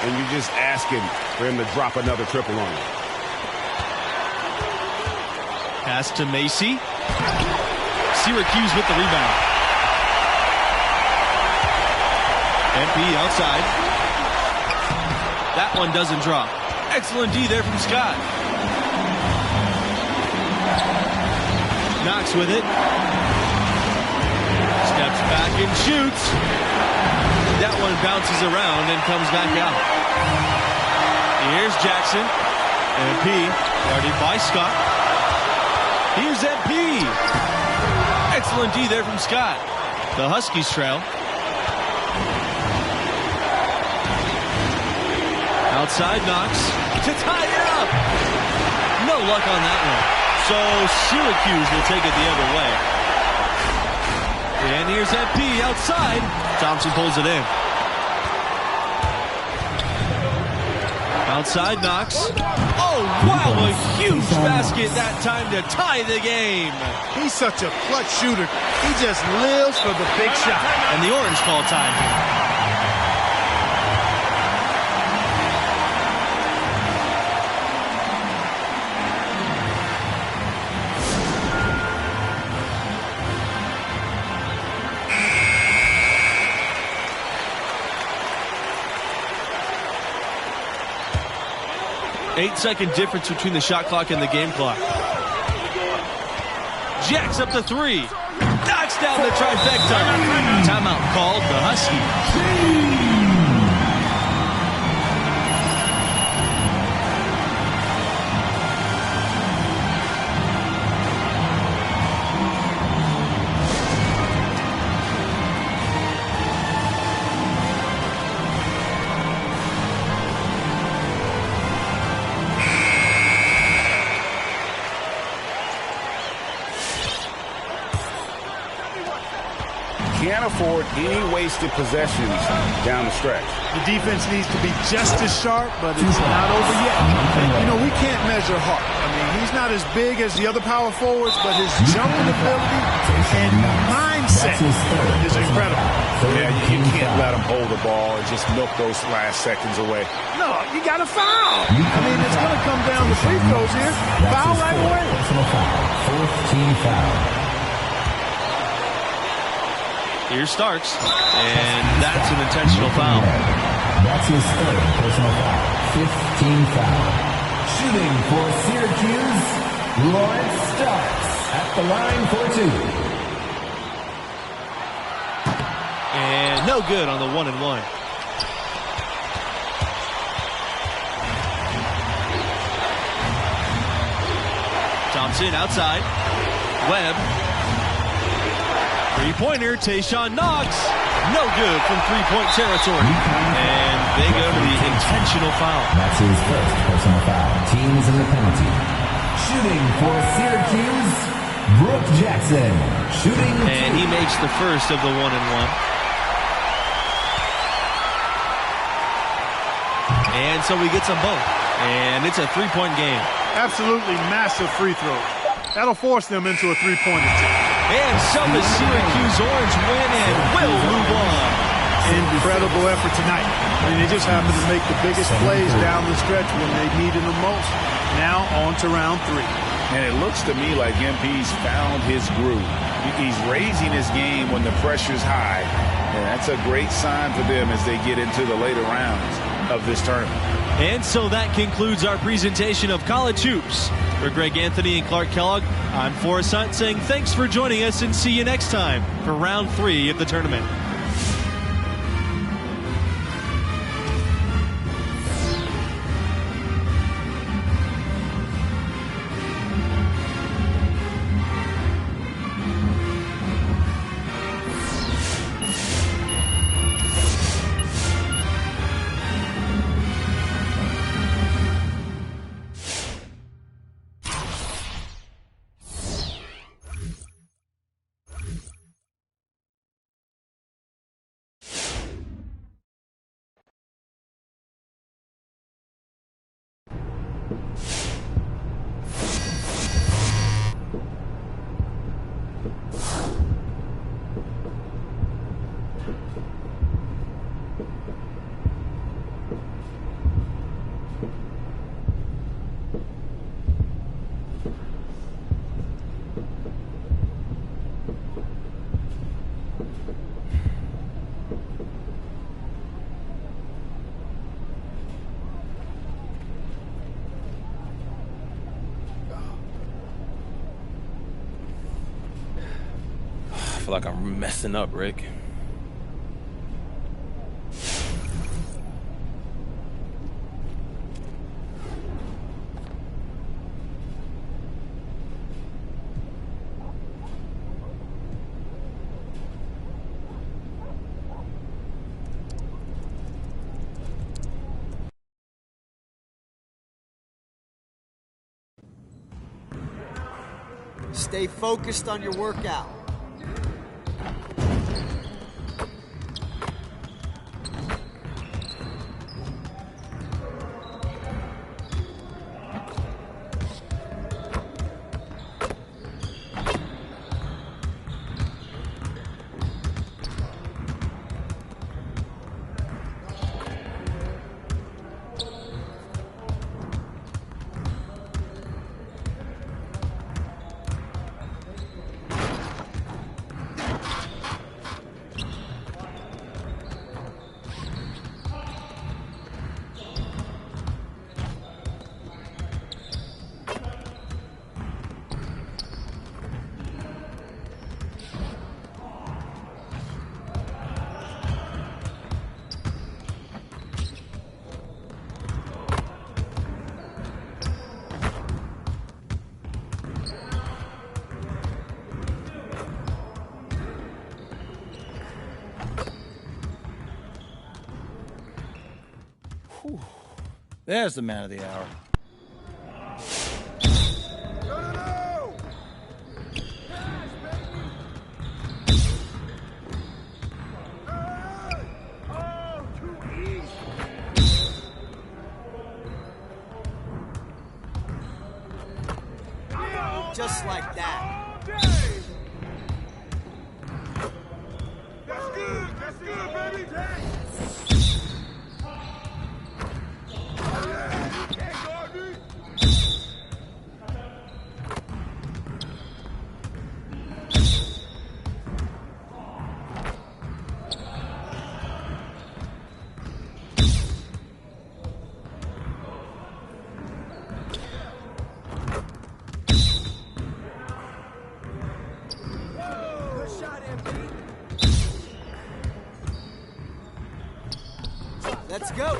Speaker 6: and you're just asking for him to drop another triple on you.
Speaker 3: Pass to Macy. Syracuse with the rebound. MP outside. That one doesn't drop. Excellent D there from Scott. Knox with it. Steps back and shoots. That one bounces around and comes back out. Here's Jackson. MP guarded by Scott. Here's MP. Excellent D there from Scott. The Huskies trail. Outside Knox to tie it up. No luck on that one. So Syracuse will take it the other way. And here's MP outside. Thompson pulls it in. Outside Knox. Oh, wow, a huge basket that time to tie the game.
Speaker 4: He's such a clutch shooter. He just lives for the big shot.
Speaker 3: And the Orange call time here. Eight-second difference between the shot clock and the game clock. Jacks up the three. Knocks down the trifecta. Timeout called the Huskies.
Speaker 6: Can't afford any wasted possessions down the stretch.
Speaker 4: The defense needs to be just as sharp, but it's not over yet. And, you know, we can't measure Hart. I mean, he's not as big as the other power forwards, but his jumping ability and mindset is incredible.
Speaker 6: Yeah, you can't let him hold the ball and just milk those last seconds away.
Speaker 4: No, you got to foul. I mean, it's going to come down to free throws here. Foul right away.
Speaker 7: Fourth team foul.
Speaker 3: Here Starks, and that's an intentional foul.
Speaker 7: That's his third personal foul. 15 foul. Shooting for Syracuse, Lawrence Starks at the line for two.
Speaker 3: And no good on the 1-and-1. Thompson outside. Webb. Three-pointer, Tayshaun Knox. No good from three-point territory. And they go to the intentional foul.
Speaker 7: That's his first personal foul. Teams in the penalty. Shooting for Syracuse, Brook Jackson. Shooting
Speaker 3: and he makes the first of the 1-and-1. And so we get some both. And it's a three-point game.
Speaker 4: Absolutely massive free throw. That'll force them into a three-point attempt.
Speaker 3: And so the Syracuse Orange win and will move on.
Speaker 4: Incredible effort tonight. I mean, they just happened to make the biggest plays down the stretch when they needed them most. Now on to round 3.
Speaker 5: And it looks to me like MP's found his groove. He's raising his game when the pressure's high. And that's a great sign for them as they get into the later rounds of this tournament.
Speaker 3: And so that concludes our presentation of college hoops. For Greg Anthony and Clark Kellogg, I'm Forrest Hunt saying thanks for joining us and see you next time for round 3 of the tournament.
Speaker 8: I feel like I'm messing up, Rick.
Speaker 9: Stay focused on your workout.
Speaker 12: There's the man of the hour.
Speaker 9: Just like that.
Speaker 10: That's good. That's good, baby.
Speaker 9: Let's go.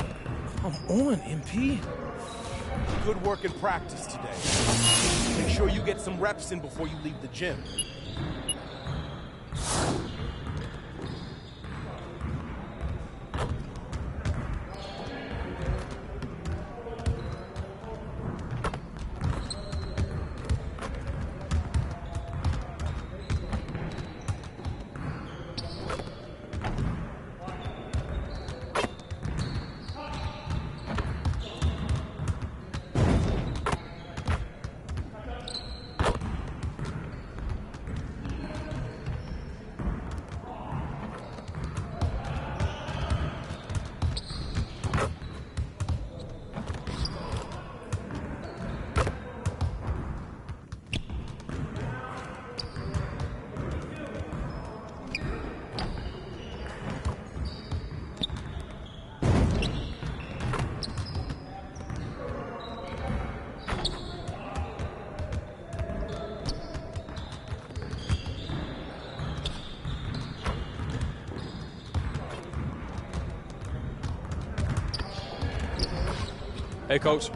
Speaker 11: Come on, MP. Good work in practice today. Make sure you get some reps in before you leave the gym.
Speaker 8: Hey, Coach.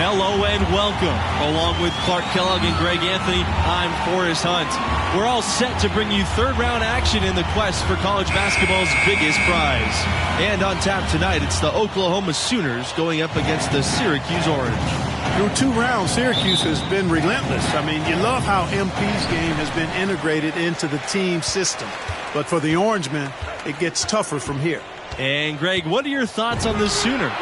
Speaker 3: Hello and welcome. Along with Clark Kellogg and Greg Anthony, I'm Forrest Hunt. We're all set to bring you third-round action in the quest for college basketball's biggest prize. And on tap tonight, it's the Oklahoma Sooners going up against the Syracuse Orange.
Speaker 4: Through 2 rounds, Syracuse has been relentless. I mean, you love how MP's game has been integrated into the team system. But for the Orangemen, it gets tougher from here.
Speaker 3: And Greg, what are your thoughts on the Sooners?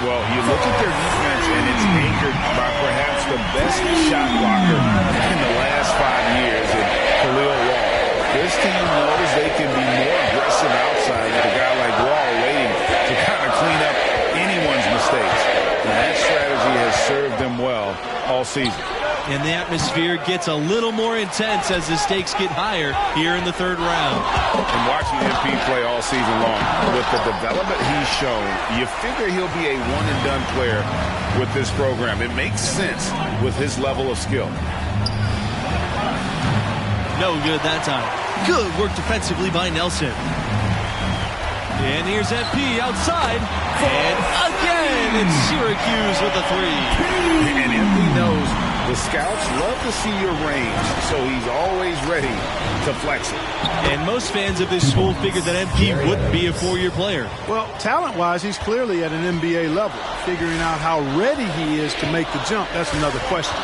Speaker 5: Well, you look at their defense, and it's anchored by perhaps the best shot blocker in the last 5 years in Khalil Wall. This team knows they can be more aggressive outside with a guy like Wall waiting to kind of clean up anyone's mistakes. And that strategy has served them well all season.
Speaker 3: And the atmosphere gets a little more intense as the stakes get higher here in the third round.
Speaker 5: And watching MP play all season long, with the development he's shown, you figure he'll be a one-and-done player with this program. It makes sense with his level of skill.
Speaker 3: No good that time. Good work defensively by Nelson. And here's MP outside. And again, it's Syracuse with a 3.
Speaker 5: And MP knows the scouts love to see your range, so he's always ready to flex it.
Speaker 3: And most fans of this school figured that MP wouldn't be a 4-year player.
Speaker 4: Well, talent-wise, he's clearly at an NBA level. Figuring out how ready he is to make the jump, that's another question.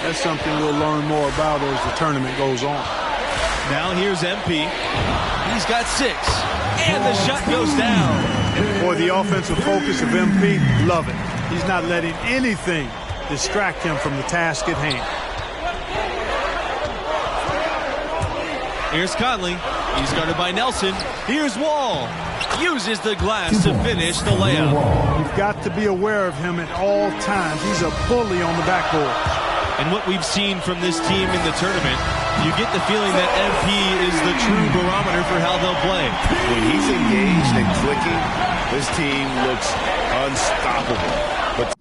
Speaker 4: That's something we'll learn more about as the tournament goes on.
Speaker 3: Now here's MP. He's got 6. And the shot goes down.
Speaker 4: Boy, the offensive focus of MP, love it. He's not letting anything distract him from the task at hand.
Speaker 3: Here's Conley. He's guarded by Nelson. Here's Wall. Uses the glass to finish the layup.
Speaker 4: You've got to be aware of him at all times. He's a bully on the backboard.
Speaker 3: And what we've seen from this team in the tournament, you get the feeling that MP is the true barometer for how they'll play.
Speaker 5: When he's engaged and clicking, this team looks unstoppable. But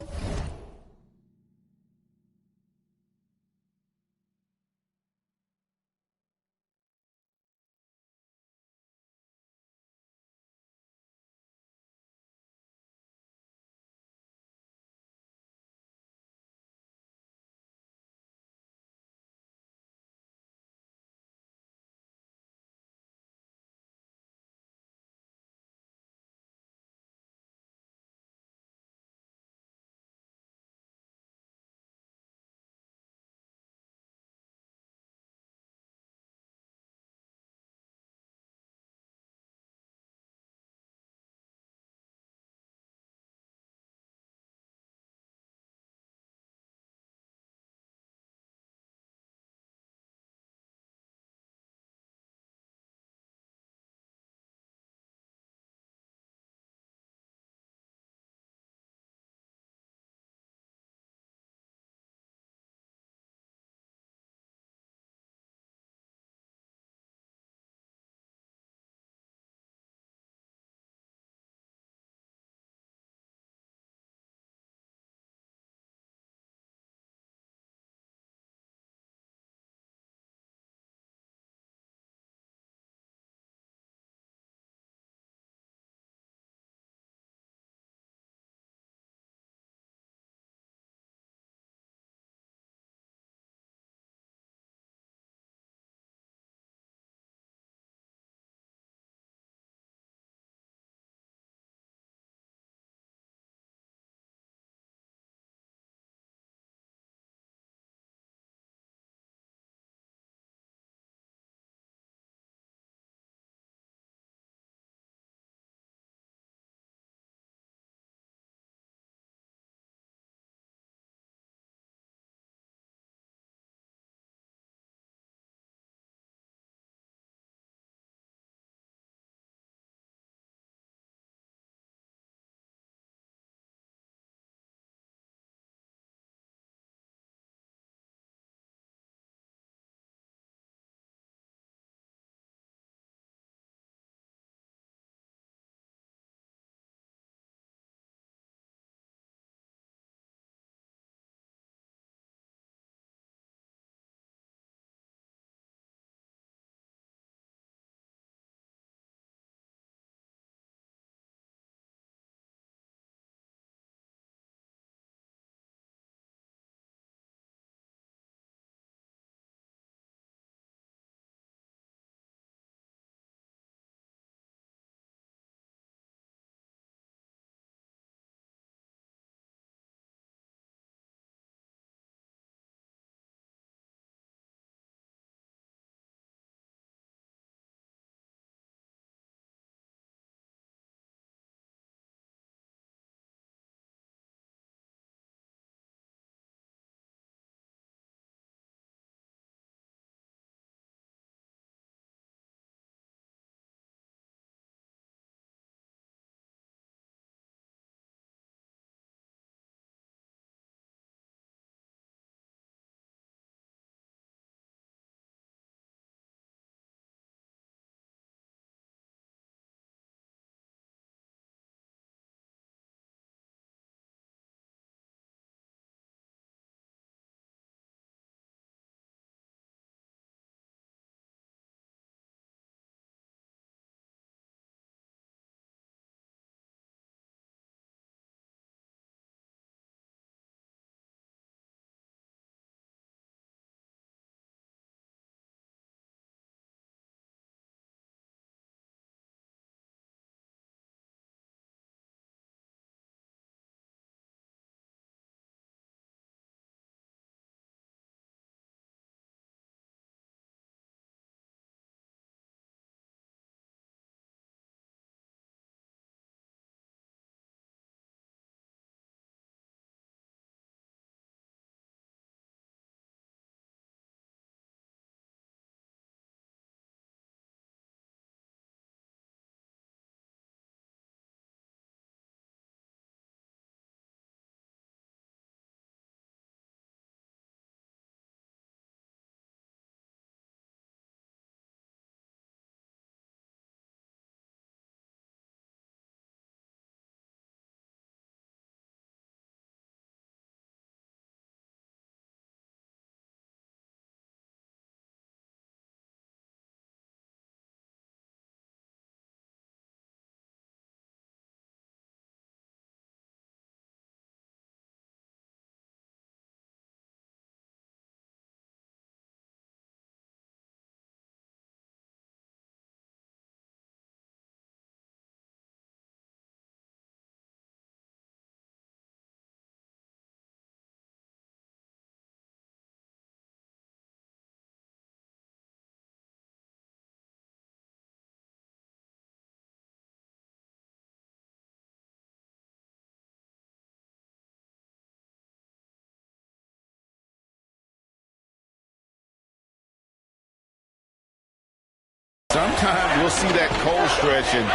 Speaker 5: time we'll see that cold stretch, and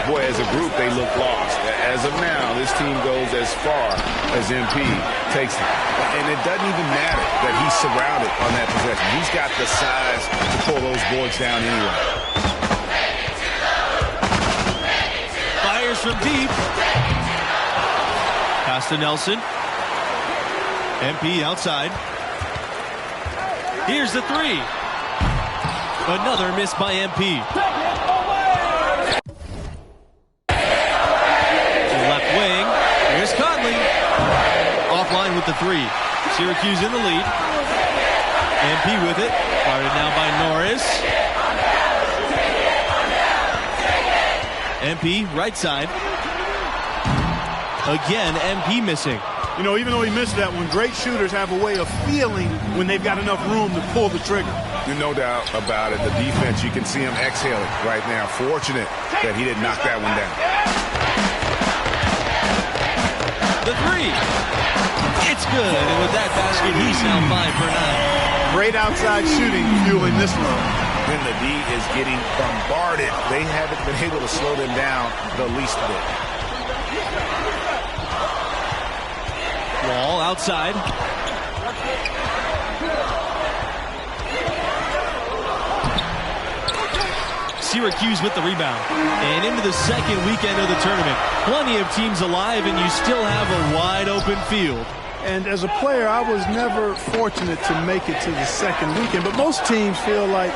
Speaker 5: boy, as a group, they look lost. As of now, this team goes as far as MP takes it. And it doesn't even matter that he's surrounded on that possession. He's got the size to pull those boards down anyway.
Speaker 3: Fires from deep. Pass to Nelson. MP outside. Here's the three. Another miss by MP. Left wing. Here's Conley. Offline with the three. Syracuse in the lead. MP with it. Guarded now by Norris. MP right side. Again, MP missing.
Speaker 4: You know, even though he missed that one, great shooters have a way of feeling when they've got enough room to pull the trigger.
Speaker 5: No doubt about it. The defense, you can see him exhaling right now. Fortunate that he didn't knock that one down.
Speaker 3: The three. It's good. And with that basket, he's now 5 for 9.
Speaker 4: Great outside shooting fueling this run.
Speaker 5: When the D is getting bombarded, they haven't been able to slow them down the least bit.
Speaker 3: Wall outside. Syracuse with the rebound. And into the second weekend of the tournament. Plenty of teams alive, and you still have a wide open field.
Speaker 4: And as a player, I was never fortunate to make it to the second weekend, but most teams feel like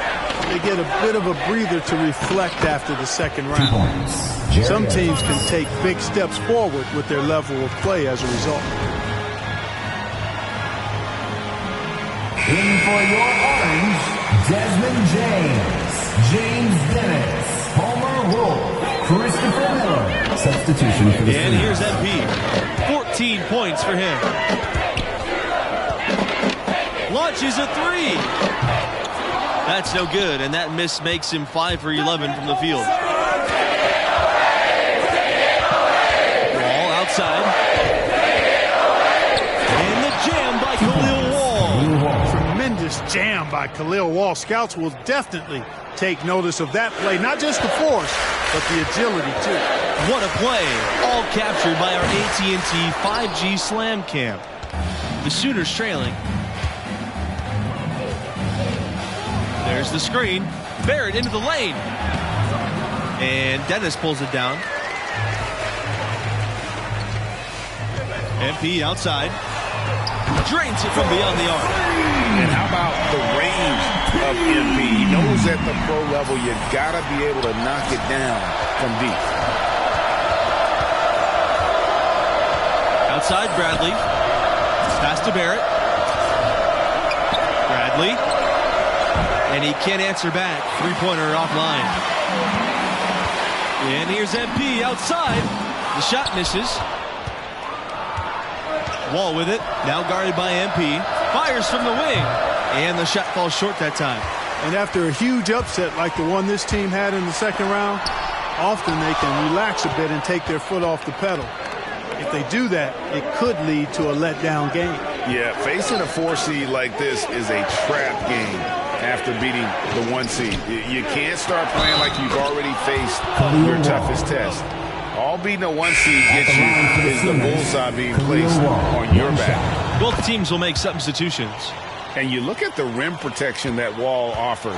Speaker 4: they get a bit of a breather to reflect after the second round. Some teams can take big steps forward with their level of play as a result.
Speaker 7: In for your Orange, Desmond James, James Dennis, Homer Wolf, Christopher Miller. Substitution for the
Speaker 3: And here's MP. 14 points for him. Launches a three. That's no good, and that miss makes him 5 for 11 from the field. Wall outside. And the jam by Khalil Wall.
Speaker 4: Tremendous jam by Khalil Wall. Scouts will definitely take notice of that play. Not just the force, but the agility, too.
Speaker 3: What a play. All captured by our AT&T 5G Slam Cam. The Sooners trailing. There's the screen. Barrett into the lane. And Dennis pulls it down. MP outside. Drains it from beyond the arc.
Speaker 5: And how about the range of MP? He knows at the pro level you gotta be able to knock it down from deep.
Speaker 3: Outside Bradley. Pass to Barrett. Bradley. And he can't answer back. Three-pointer offline. And here's MP outside. The shot misses. Wall with it. Now guarded by MP. Fires from the wing. And the shot falls short that time.
Speaker 4: And after a huge upset like the one this team had in the second round, often they can relax a bit and take their foot off the pedal. If they do that, it could lead to a letdown game.
Speaker 5: Yeah, facing a 4 seed like this is a trap game after beating the 1 seed. You can't start playing like you've already faced your toughest test. All beating a 1 seed gets you is the bullseye being placed on your back.
Speaker 3: Both teams will make substitutions.
Speaker 5: And you look at the rim protection that Wall offers.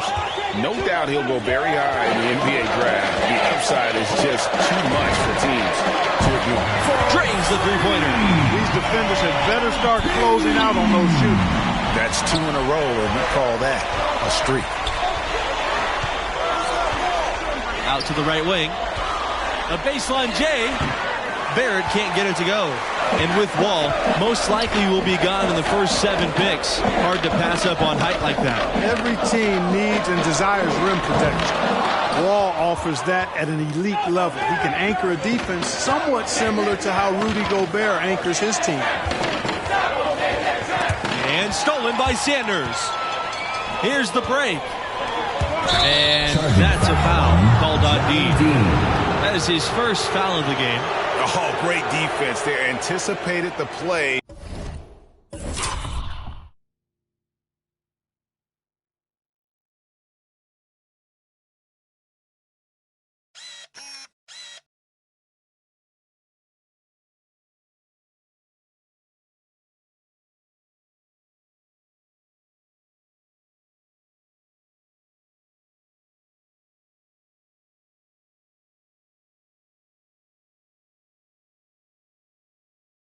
Speaker 5: No doubt he'll go very high in the NBA draft. The upside is just too much for teams to ignore.
Speaker 3: Drains the three-pointer.
Speaker 4: These defenders had better start closing out on those shooters.
Speaker 5: That's 2 in a row, and we call that a streak.
Speaker 3: Out to the right wing. A baseline J. Barrett can't get it to go. And with Wall, most likely will be gone in the first 7 picks. Hard to pass up on height like that.
Speaker 4: Every team needs and desires rim protection. Wall offers that at an elite level. He can anchor a defense somewhat similar to how Rudy Gobert anchors his team.
Speaker 3: And stolen by Sanders. Here's the break. And that's a foul called on D. That is his first foul of the game.
Speaker 5: Oh, great defense there. Anticipated the play.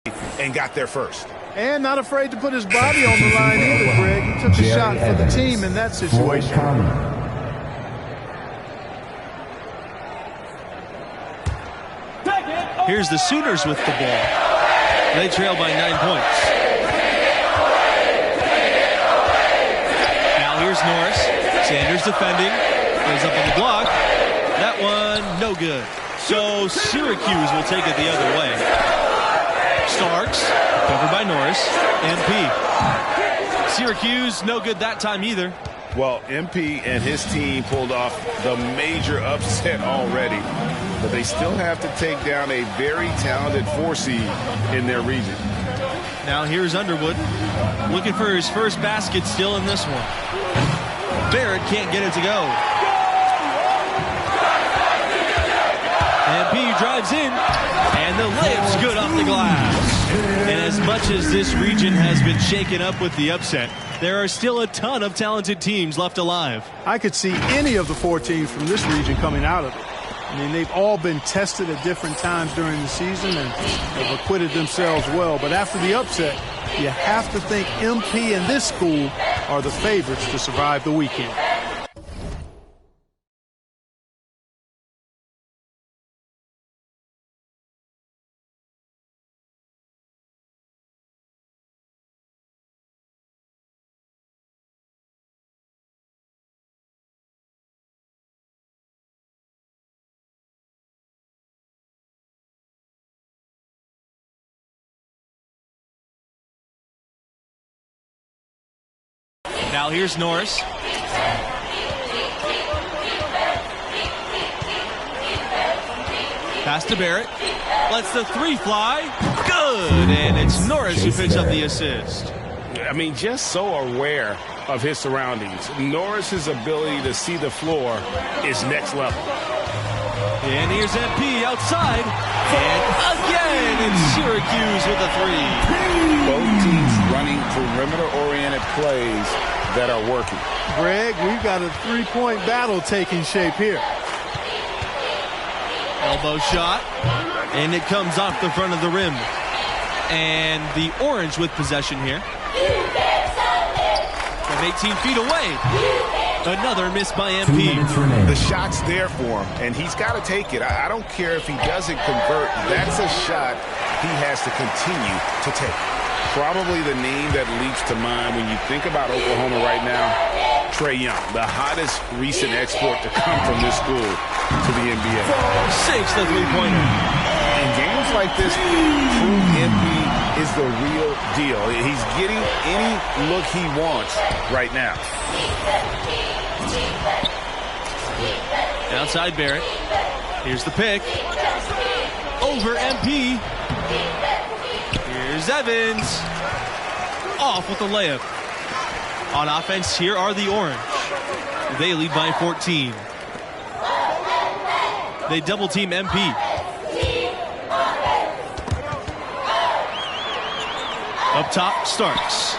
Speaker 5: and got there first.
Speaker 4: And not afraid to put his body on the line either, Greg. He took a shot for the team in that situation.
Speaker 3: Here's the Sooners with the ball. They trail by 9 points. Now here's Norris. Sanders defending. Goes up on the block. That one, no good. So Syracuse will take it the other way. Starks, covered by Norris. MP. Syracuse, no good that time either.
Speaker 6: Well, MP and his team pulled off the major upset already, but they still have to take down a very talented 4 seed in their region.
Speaker 3: Now here's Underwood, looking for his first basket still in this one. Barrett can't get it to go. MP drives in, and the layup's good off the glass. And as much as this region has been shaken up with the upset, there are still a ton of talented teams left alive.
Speaker 4: I could see any of the 4 teams from this region coming out of it. I mean, they've all been tested at different times during the season and have acquitted themselves well. But after the upset, you have to think MP and this school are the favorites to survive the weekend.
Speaker 3: Now here's Norris. Pass to Barrett. Lets the 3 fly. Good. And it's Norris who picks up the assist.
Speaker 6: I mean, just so aware of his surroundings. Norris's ability to see the floor is next level.
Speaker 3: And here's MP outside. And again, it's Syracuse with a 3.
Speaker 5: Both teams running perimeter-oriented plays that are working.
Speaker 4: Greg, we've got a 3-point battle taking shape here.
Speaker 3: Elbow shot. And it comes off the front of the rim. And the Orange with possession here. From 18 feet away. Another miss by MP.
Speaker 5: The shot's there for him, and he's got to take it. I don't care if he doesn't convert. That's a shot he has to continue to take.
Speaker 6: Probably the name that leaps to mind when you think about Oklahoma right now, Trae Young, the hottest recent export to come from this school to the NBA.
Speaker 3: Sinks the 3-pointer.
Speaker 5: In games like this, true MP is the real deal. He's getting any look he wants right now.
Speaker 3: Outside Barrett. Here's the pick. Over MP. Here's Evans. Off with the layup. On offense, here are the Orange. They lead by 14. They double team MP. Up top, Starks.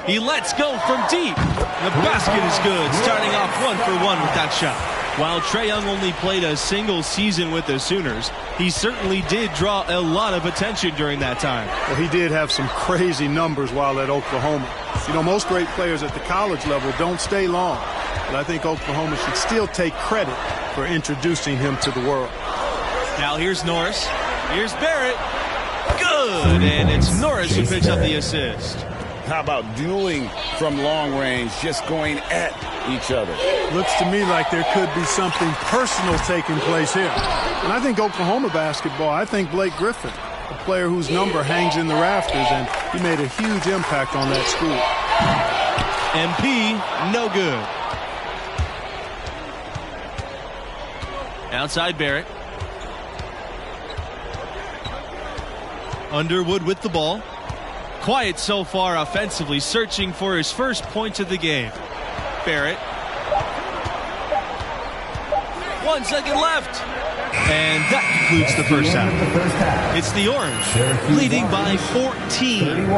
Speaker 3: He lets go from deep. The basket is good, starting off 1 for 1 with that shot. While Trae Young only played a single season with the Sooners, he certainly did draw a lot of attention during that time.
Speaker 4: Well, he did have some crazy numbers while at Oklahoma. You know, most great players at the college level don't stay long. But I think Oklahoma should still take credit for introducing him to the world.
Speaker 3: Now here's Norris. Here's Barrett. Good. And it's Norris who picks up the assist.
Speaker 5: How about dueling from long range, just going at each other?
Speaker 4: Looks to me like there could be something personal taking place here. And I think Oklahoma basketball, I think Blake Griffin, a player whose number hangs in the rafters, and he made a huge impact on that school.
Speaker 3: MP, no good. Outside Barrett. Underwood with the ball. Quiet so far offensively, searching for his first point of the game. Barrett. 1 second left. And that concludes the first half. It's the Orange, leading by 14.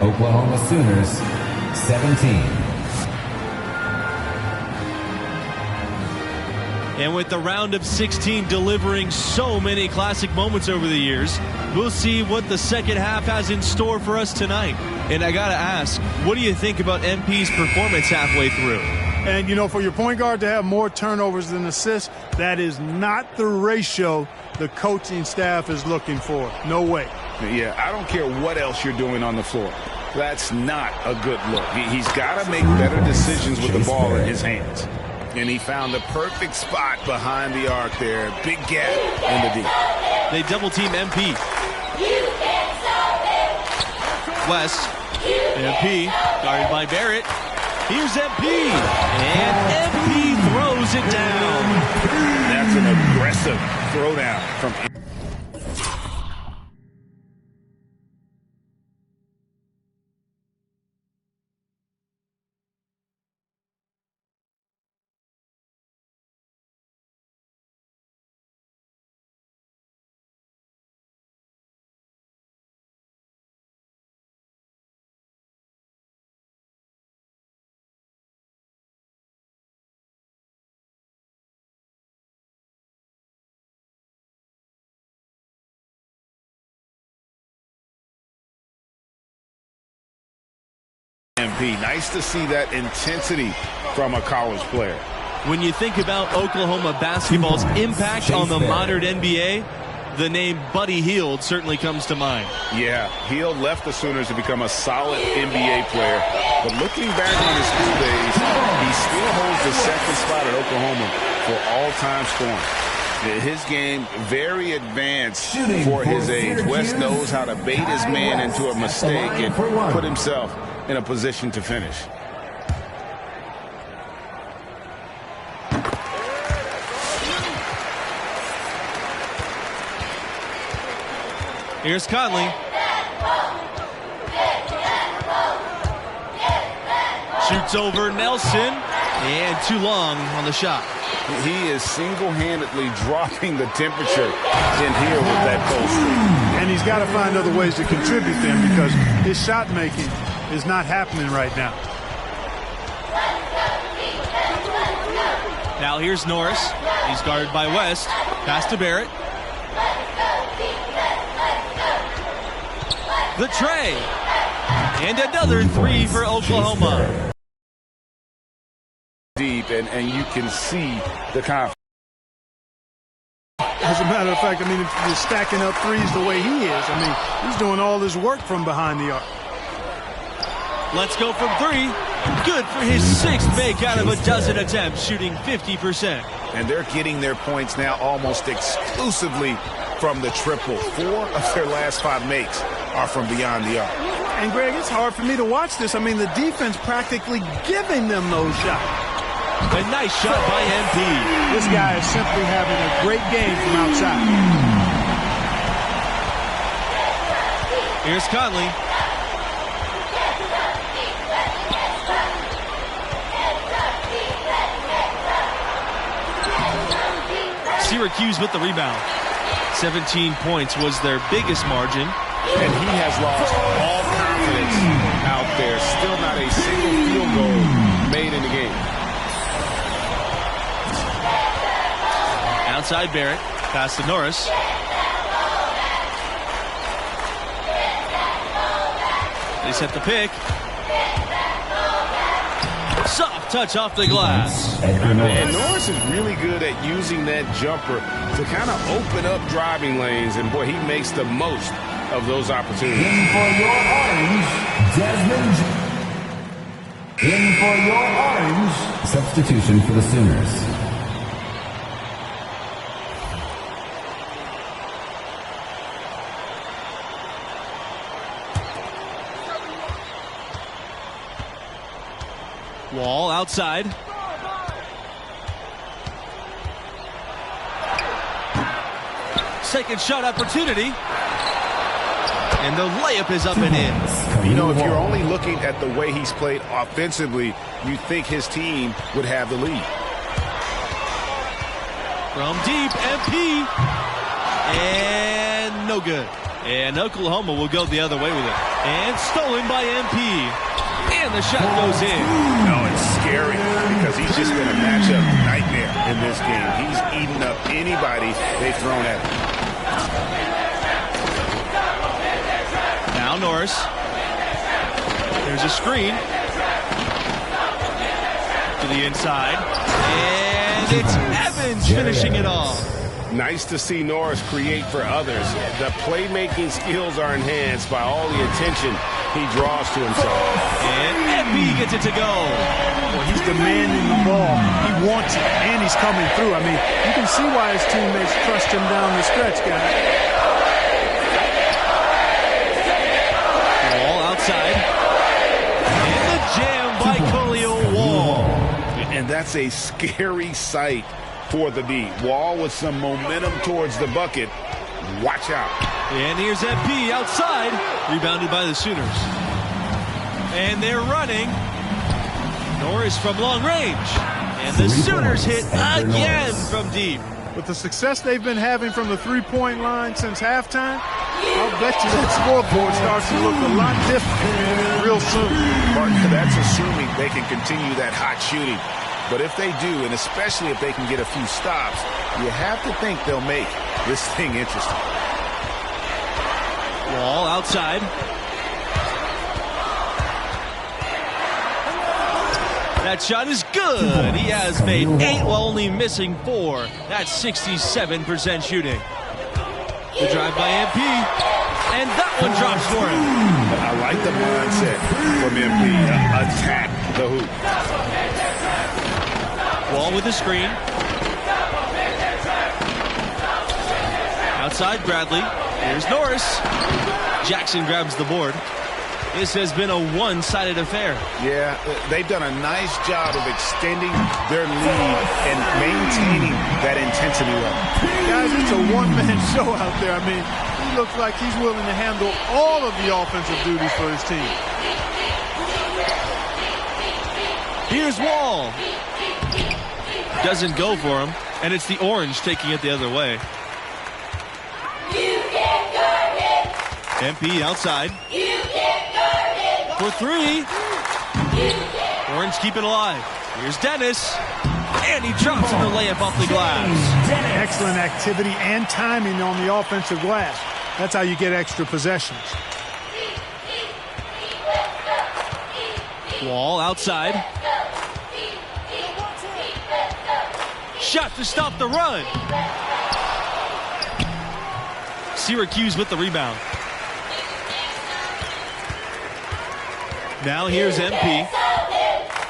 Speaker 7: Oklahoma Sooners, 17.
Speaker 3: And with the round of 16 delivering so many classic moments over the years, we'll see what the second half has in store for us tonight. And I got to ask, what do you think about MP's performance halfway through?
Speaker 4: And, you know, for your point guard to have more turnovers than assists, that is not the ratio the coaching staff is looking for. No way.
Speaker 5: Yeah, I don't care what else you're doing on the floor. That's not a good look. He's got to make better decisions with the ball in his hands. And he found the perfect spot behind the arc there. Big gap in the D.
Speaker 3: They double team MP. West. MP guarded by Barrett. Here's MP. And MP throws it down.
Speaker 5: That's an aggressive throwdown from MP. MP. Nice to see that intensity from a college player.
Speaker 3: When you think about Oklahoma basketball's impact on the modern NBA, the name Buddy Hield certainly comes to mind.
Speaker 5: Yeah, Hield left the Sooners to become a solid NBA player. But looking back on his school days, he still holds the second spot at Oklahoma for all-time scoring. His game very advanced for his age. West knows how to bait his man into a mistake and put himself in a position to finish.
Speaker 3: Here's Conley. Shoots over Nelson, and too long on the shot.
Speaker 5: He is single-handedly dropping the temperature in here with that post.
Speaker 4: And he's got to find other ways to contribute then, because his shot making is not happening right now.
Speaker 3: Now here's Norris. He's guarded by West. Pass to Barrett. The tray. And another three for Oklahoma.
Speaker 5: Deep, and you can see the confidence.
Speaker 4: As a matter of fact, I mean, if you're stacking up threes the way he is, I mean, he's doing all his work from behind the arc.
Speaker 3: Let's go from three. Good for his sixth make out of a dozen attempts, shooting 50%.
Speaker 5: And they're getting their points now almost exclusively from the triple. 4 of their last 5 makes are from beyond the arc.
Speaker 4: And, Greg, it's hard for me to watch this. I mean, the defense practically giving them those shots.
Speaker 3: A nice shot by MP.
Speaker 4: This guy is simply having a great game from outside.
Speaker 3: Here's Conley. Syracuse with the rebound. 17 points was their biggest margin.
Speaker 5: And he has lost all confidence out there. Still not a single field goal made in the game.
Speaker 3: Outside Barrett. Pass to Norris. They set the pick. Soft touch off the glass.
Speaker 5: And Norris is really good at using that jumper to kind of open up driving lanes. And, boy, he makes the most of those opportunities.
Speaker 7: In for your orange, Desmond. In for your orange. Substitution for the Sooners.
Speaker 3: Wall outside. Second shot opportunity. And the layup is up and in.
Speaker 5: You know, if you're only looking at the way he's played offensively, you think his team would have the lead.
Speaker 3: From deep, MP. And no good. And Oklahoma will go the other way with it. And stolen by MP. And the shot goes in.
Speaker 5: No, it's scary because he's just been a matchup nightmare.
Speaker 6: in this game. He's eaten up anybody they've thrown at him.
Speaker 3: Now Norris. There's a screen to the inside. And it's Evans finishing it off.
Speaker 6: Nice to see Norris create for others. The playmaking skills are enhanced by all the attention he draws to himself.
Speaker 3: And MP gets it to go.
Speaker 4: Well, he's demanding the ball. He wants it, and he's coming through. I mean, you can see why his teammates trust him down the stretch, guys.
Speaker 3: Wall outside. And the jam by Khalil Wall.
Speaker 6: And that's a scary sight for the D. Wall with some momentum towards the bucket. Watch out.
Speaker 3: And here's MP outside. Rebounded by the Sooners. And they're running. Norris from long range. And the Sooners hit again from deep.
Speaker 4: With the success they've been having from the three-point line since halftime, I'll bet you that scoreboard starts to look a lot different real soon.
Speaker 6: Martin, that's assuming they can continue that hot shooting. But if they do, and especially if they can get a few stops, you have to think they'll make this thing interesting.
Speaker 3: Wall outside. That shot is good. He has made 8 while only missing 4. That's 67% shooting. The drive by MP. And that one drops for him.
Speaker 6: I like the mindset from MP. Attack the hoop.
Speaker 3: Wall with the screen. Outside Bradley. Here's Norris. Jackson grabs the board. This has been a one-sided affair.
Speaker 6: Yeah, they've done a nice job of extending their lead and maintaining that intensity level.
Speaker 4: Guys, it's a one-man show out there. I mean, he looks like he's willing to handle all of the offensive duties for his team.
Speaker 3: Here's Wall. Doesn't go for him, and it's the Orange taking it the other way. MP outside. For 3. Orange keep it alive. Here's Dennis. And he drops in the layup off the glass.
Speaker 4: Excellent activity and timing on the offensive glass. That's how you get extra possessions.
Speaker 3: Wall outside. Shot to stop the run. Syracuse with the rebound. Now here's MP.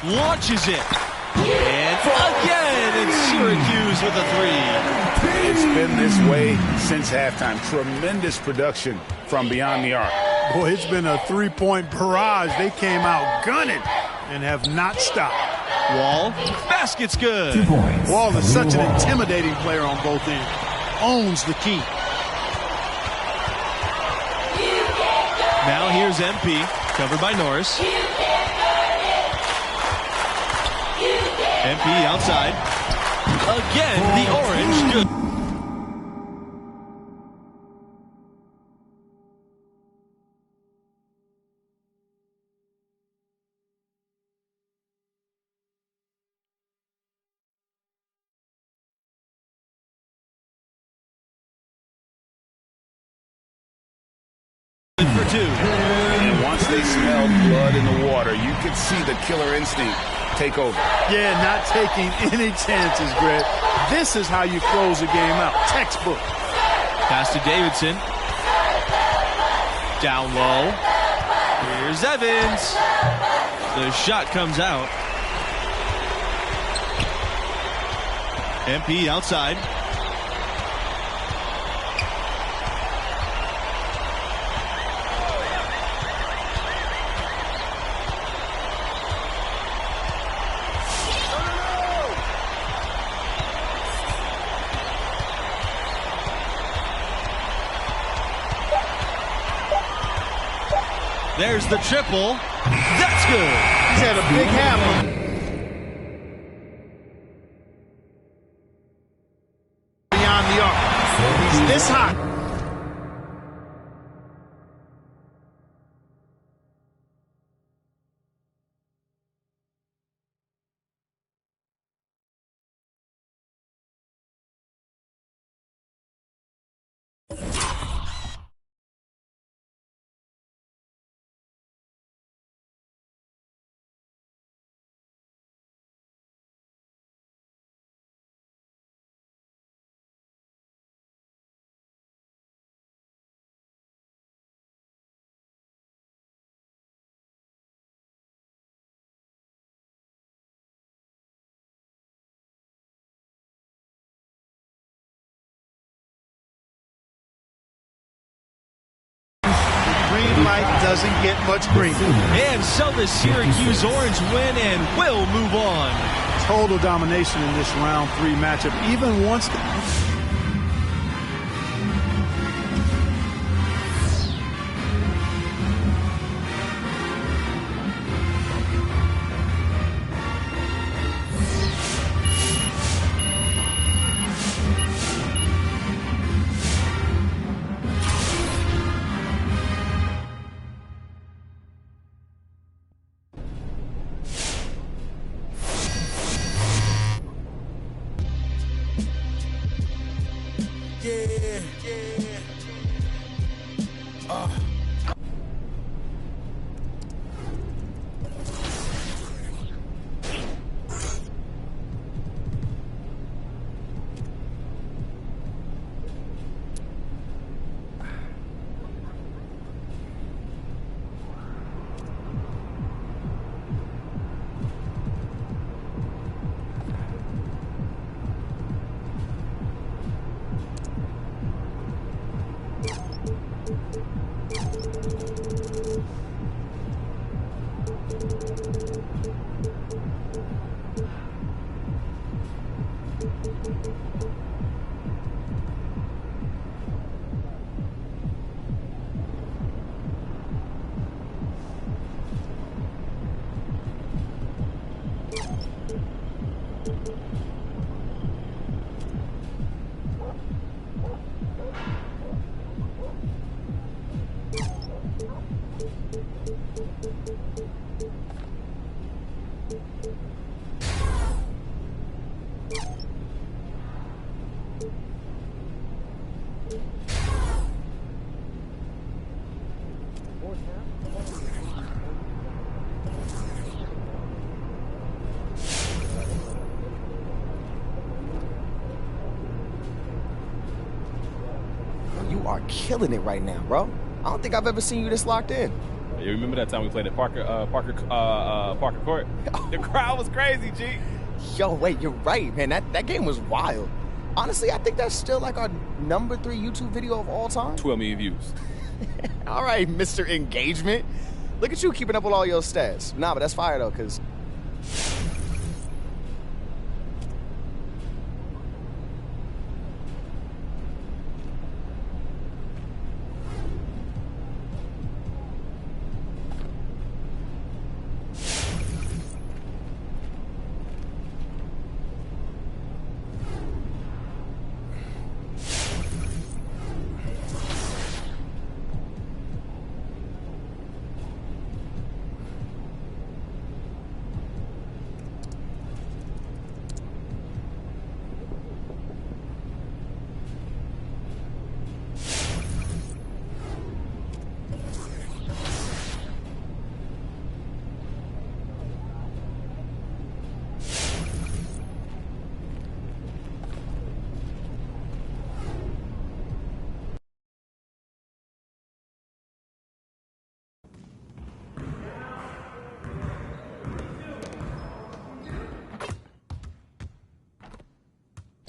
Speaker 3: Launches it. And again, it's Syracuse with a 3.
Speaker 6: It's been this way since halftime. Tremendous production from beyond the arc.
Speaker 4: Boy, it's been a three-point barrage. They came out gunning and have not stopped.
Speaker 3: Wall, basket's good.
Speaker 4: Wall is such an intimidating player on both ends. Owns the key.
Speaker 3: Now here's MP, covered by Norris. MP outside. Again, the Orange good. For 2.
Speaker 6: And once they smelled blood in the water, you could see the killer instinct take over.
Speaker 4: Yeah, not taking any chances, Greg. This is how you close a game out. Textbook.
Speaker 3: Pass to Davidson. Down low. Here's Evans. The shot comes out. MP outside. There's the triple. That's good.
Speaker 4: He's had a big hammer. Beyond the arc. He's this hot. light doesn't get much greener.
Speaker 3: And so the Syracuse Orange win and will move on.
Speaker 4: Total domination in this round 3 matchup. Even once
Speaker 12: killing it right now, bro. I don't think I've ever seen you this locked in.
Speaker 8: You remember that time we played at Parker Court? The crowd was crazy, G.
Speaker 12: Yo, wait, you're right, man. That game was wild. Honestly, I think that's still like our #3 YouTube video of all time.
Speaker 8: 12 million views.
Speaker 12: All right, Mr. Engagement. Look at you keeping up with all your stats. Nah, but that's fire, though, because...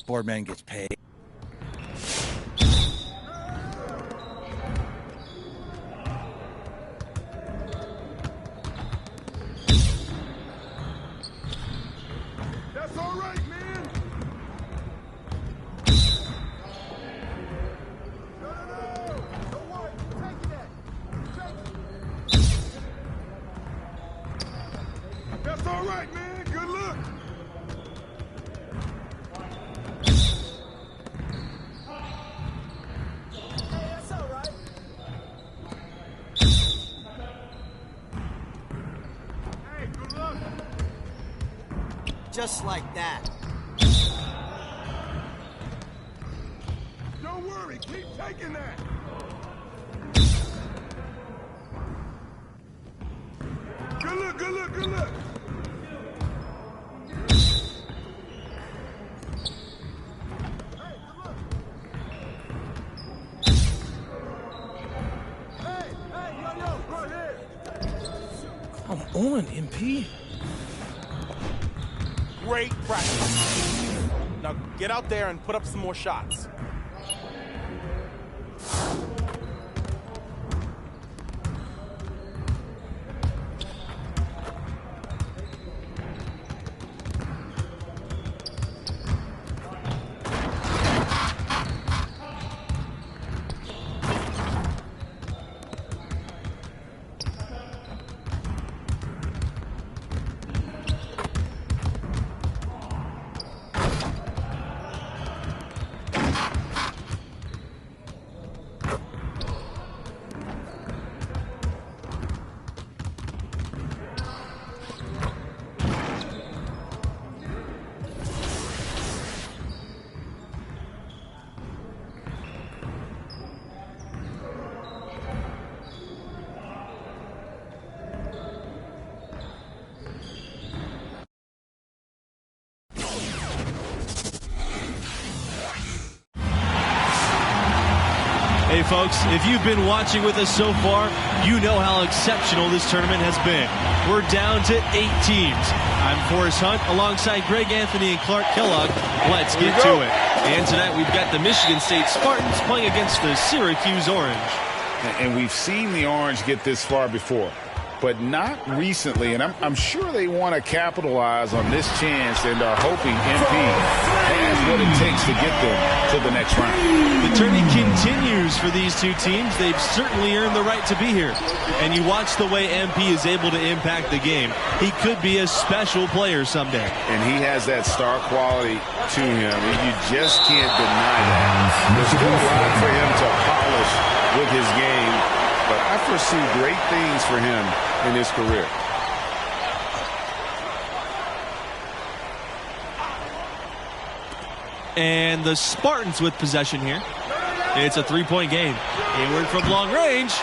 Speaker 13: Boardman gets paid.
Speaker 10: That's all right, man. No. Don't worry. Take that. That's all right, man. Good luck.
Speaker 9: Just like that.
Speaker 10: Don't worry, keep taking that. Good luck. Hey, yo, go ahead.
Speaker 11: Come on, MP. Great practice. Now get out there and put up some more shots.
Speaker 3: folks. If you've been watching with us so far, you know how exceptional this tournament has been. We're down to 8 teams. I'm Forrest Hunt alongside Greg Anthony and Clark Kellogg. Let's get to it. And tonight we've got the Michigan State Spartans playing against the Syracuse Orange.
Speaker 5: And we've seen the Orange get this far before, but not recently. And I'm sure they want to capitalize on this chance and are hoping MP has what it takes to get them to the next round.
Speaker 3: The tourney continues for these two teams. They've certainly earned the right to be here. And you watch the way MP is able to impact the game. He could be a special player someday.
Speaker 5: And he has that star quality to him. You just can't deny that. There's still a lot for him to polish with his game, but I foresee great things for him in his career.
Speaker 3: And the Spartans with possession here. It's a three-point game. Hayward from long range.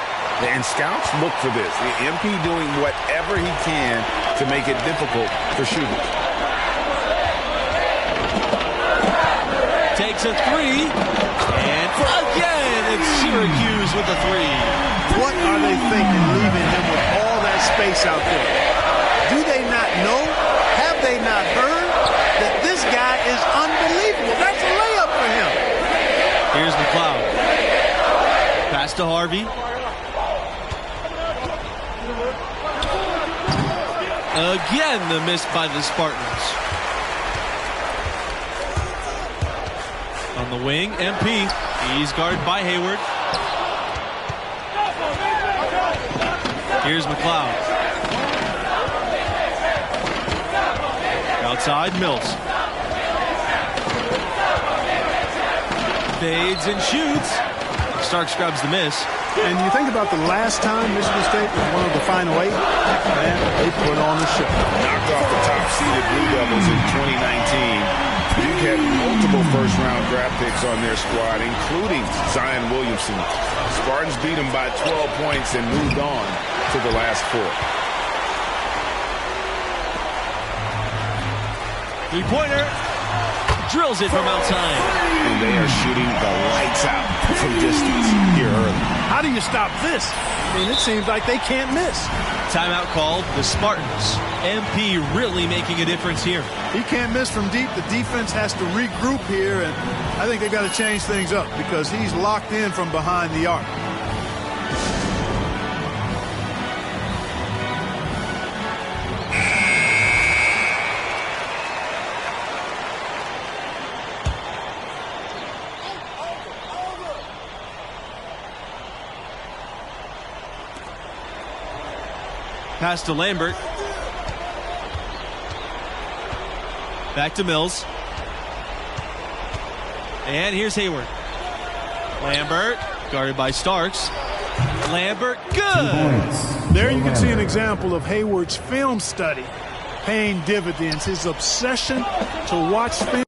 Speaker 5: And scouts look for this. The MP doing whatever he can to make it difficult for shooters.
Speaker 3: Takes a three. And again, it's Syracuse with a three.
Speaker 4: What are they thinking leaving him with all that space out there? Do they not know? Have they not heard that this guy is unbelievable? That's a layup for him.
Speaker 3: Here's McLeod. Pass to Harvey. Again, the miss by the Spartans. On the wing, MP. He's guarded by Hayward. Here's McLeod. Outside, Mills. Fades and shoots. Starks grabs the miss.
Speaker 4: And you think about the last time Michigan State was one of the final 8, man, they put on the show.
Speaker 5: Knocked off the top-seeded Blue Devils in 2019. Duke had multiple first-round draft picks on their squad, including Zion Williamson. Spartans beat them by 12 points and moved on to the last 4.
Speaker 3: Three-pointer. Drills it from outside.
Speaker 5: And they are shooting the lights out from distance here early.
Speaker 4: How do you stop this? I mean, it seems like they can't miss.
Speaker 3: Timeout called. The Spartans. MP really making a difference here.
Speaker 4: He can't miss from deep. The defense has to regroup here, and I think they've got to change things up because he's locked in from behind the arc.
Speaker 3: Pass to Lambert. Back to Mills. And here's Hayward. Lambert, guarded by Starks. Lambert, good!
Speaker 4: There you can see an example of Hayward's film study paying dividends. His obsession to watch film.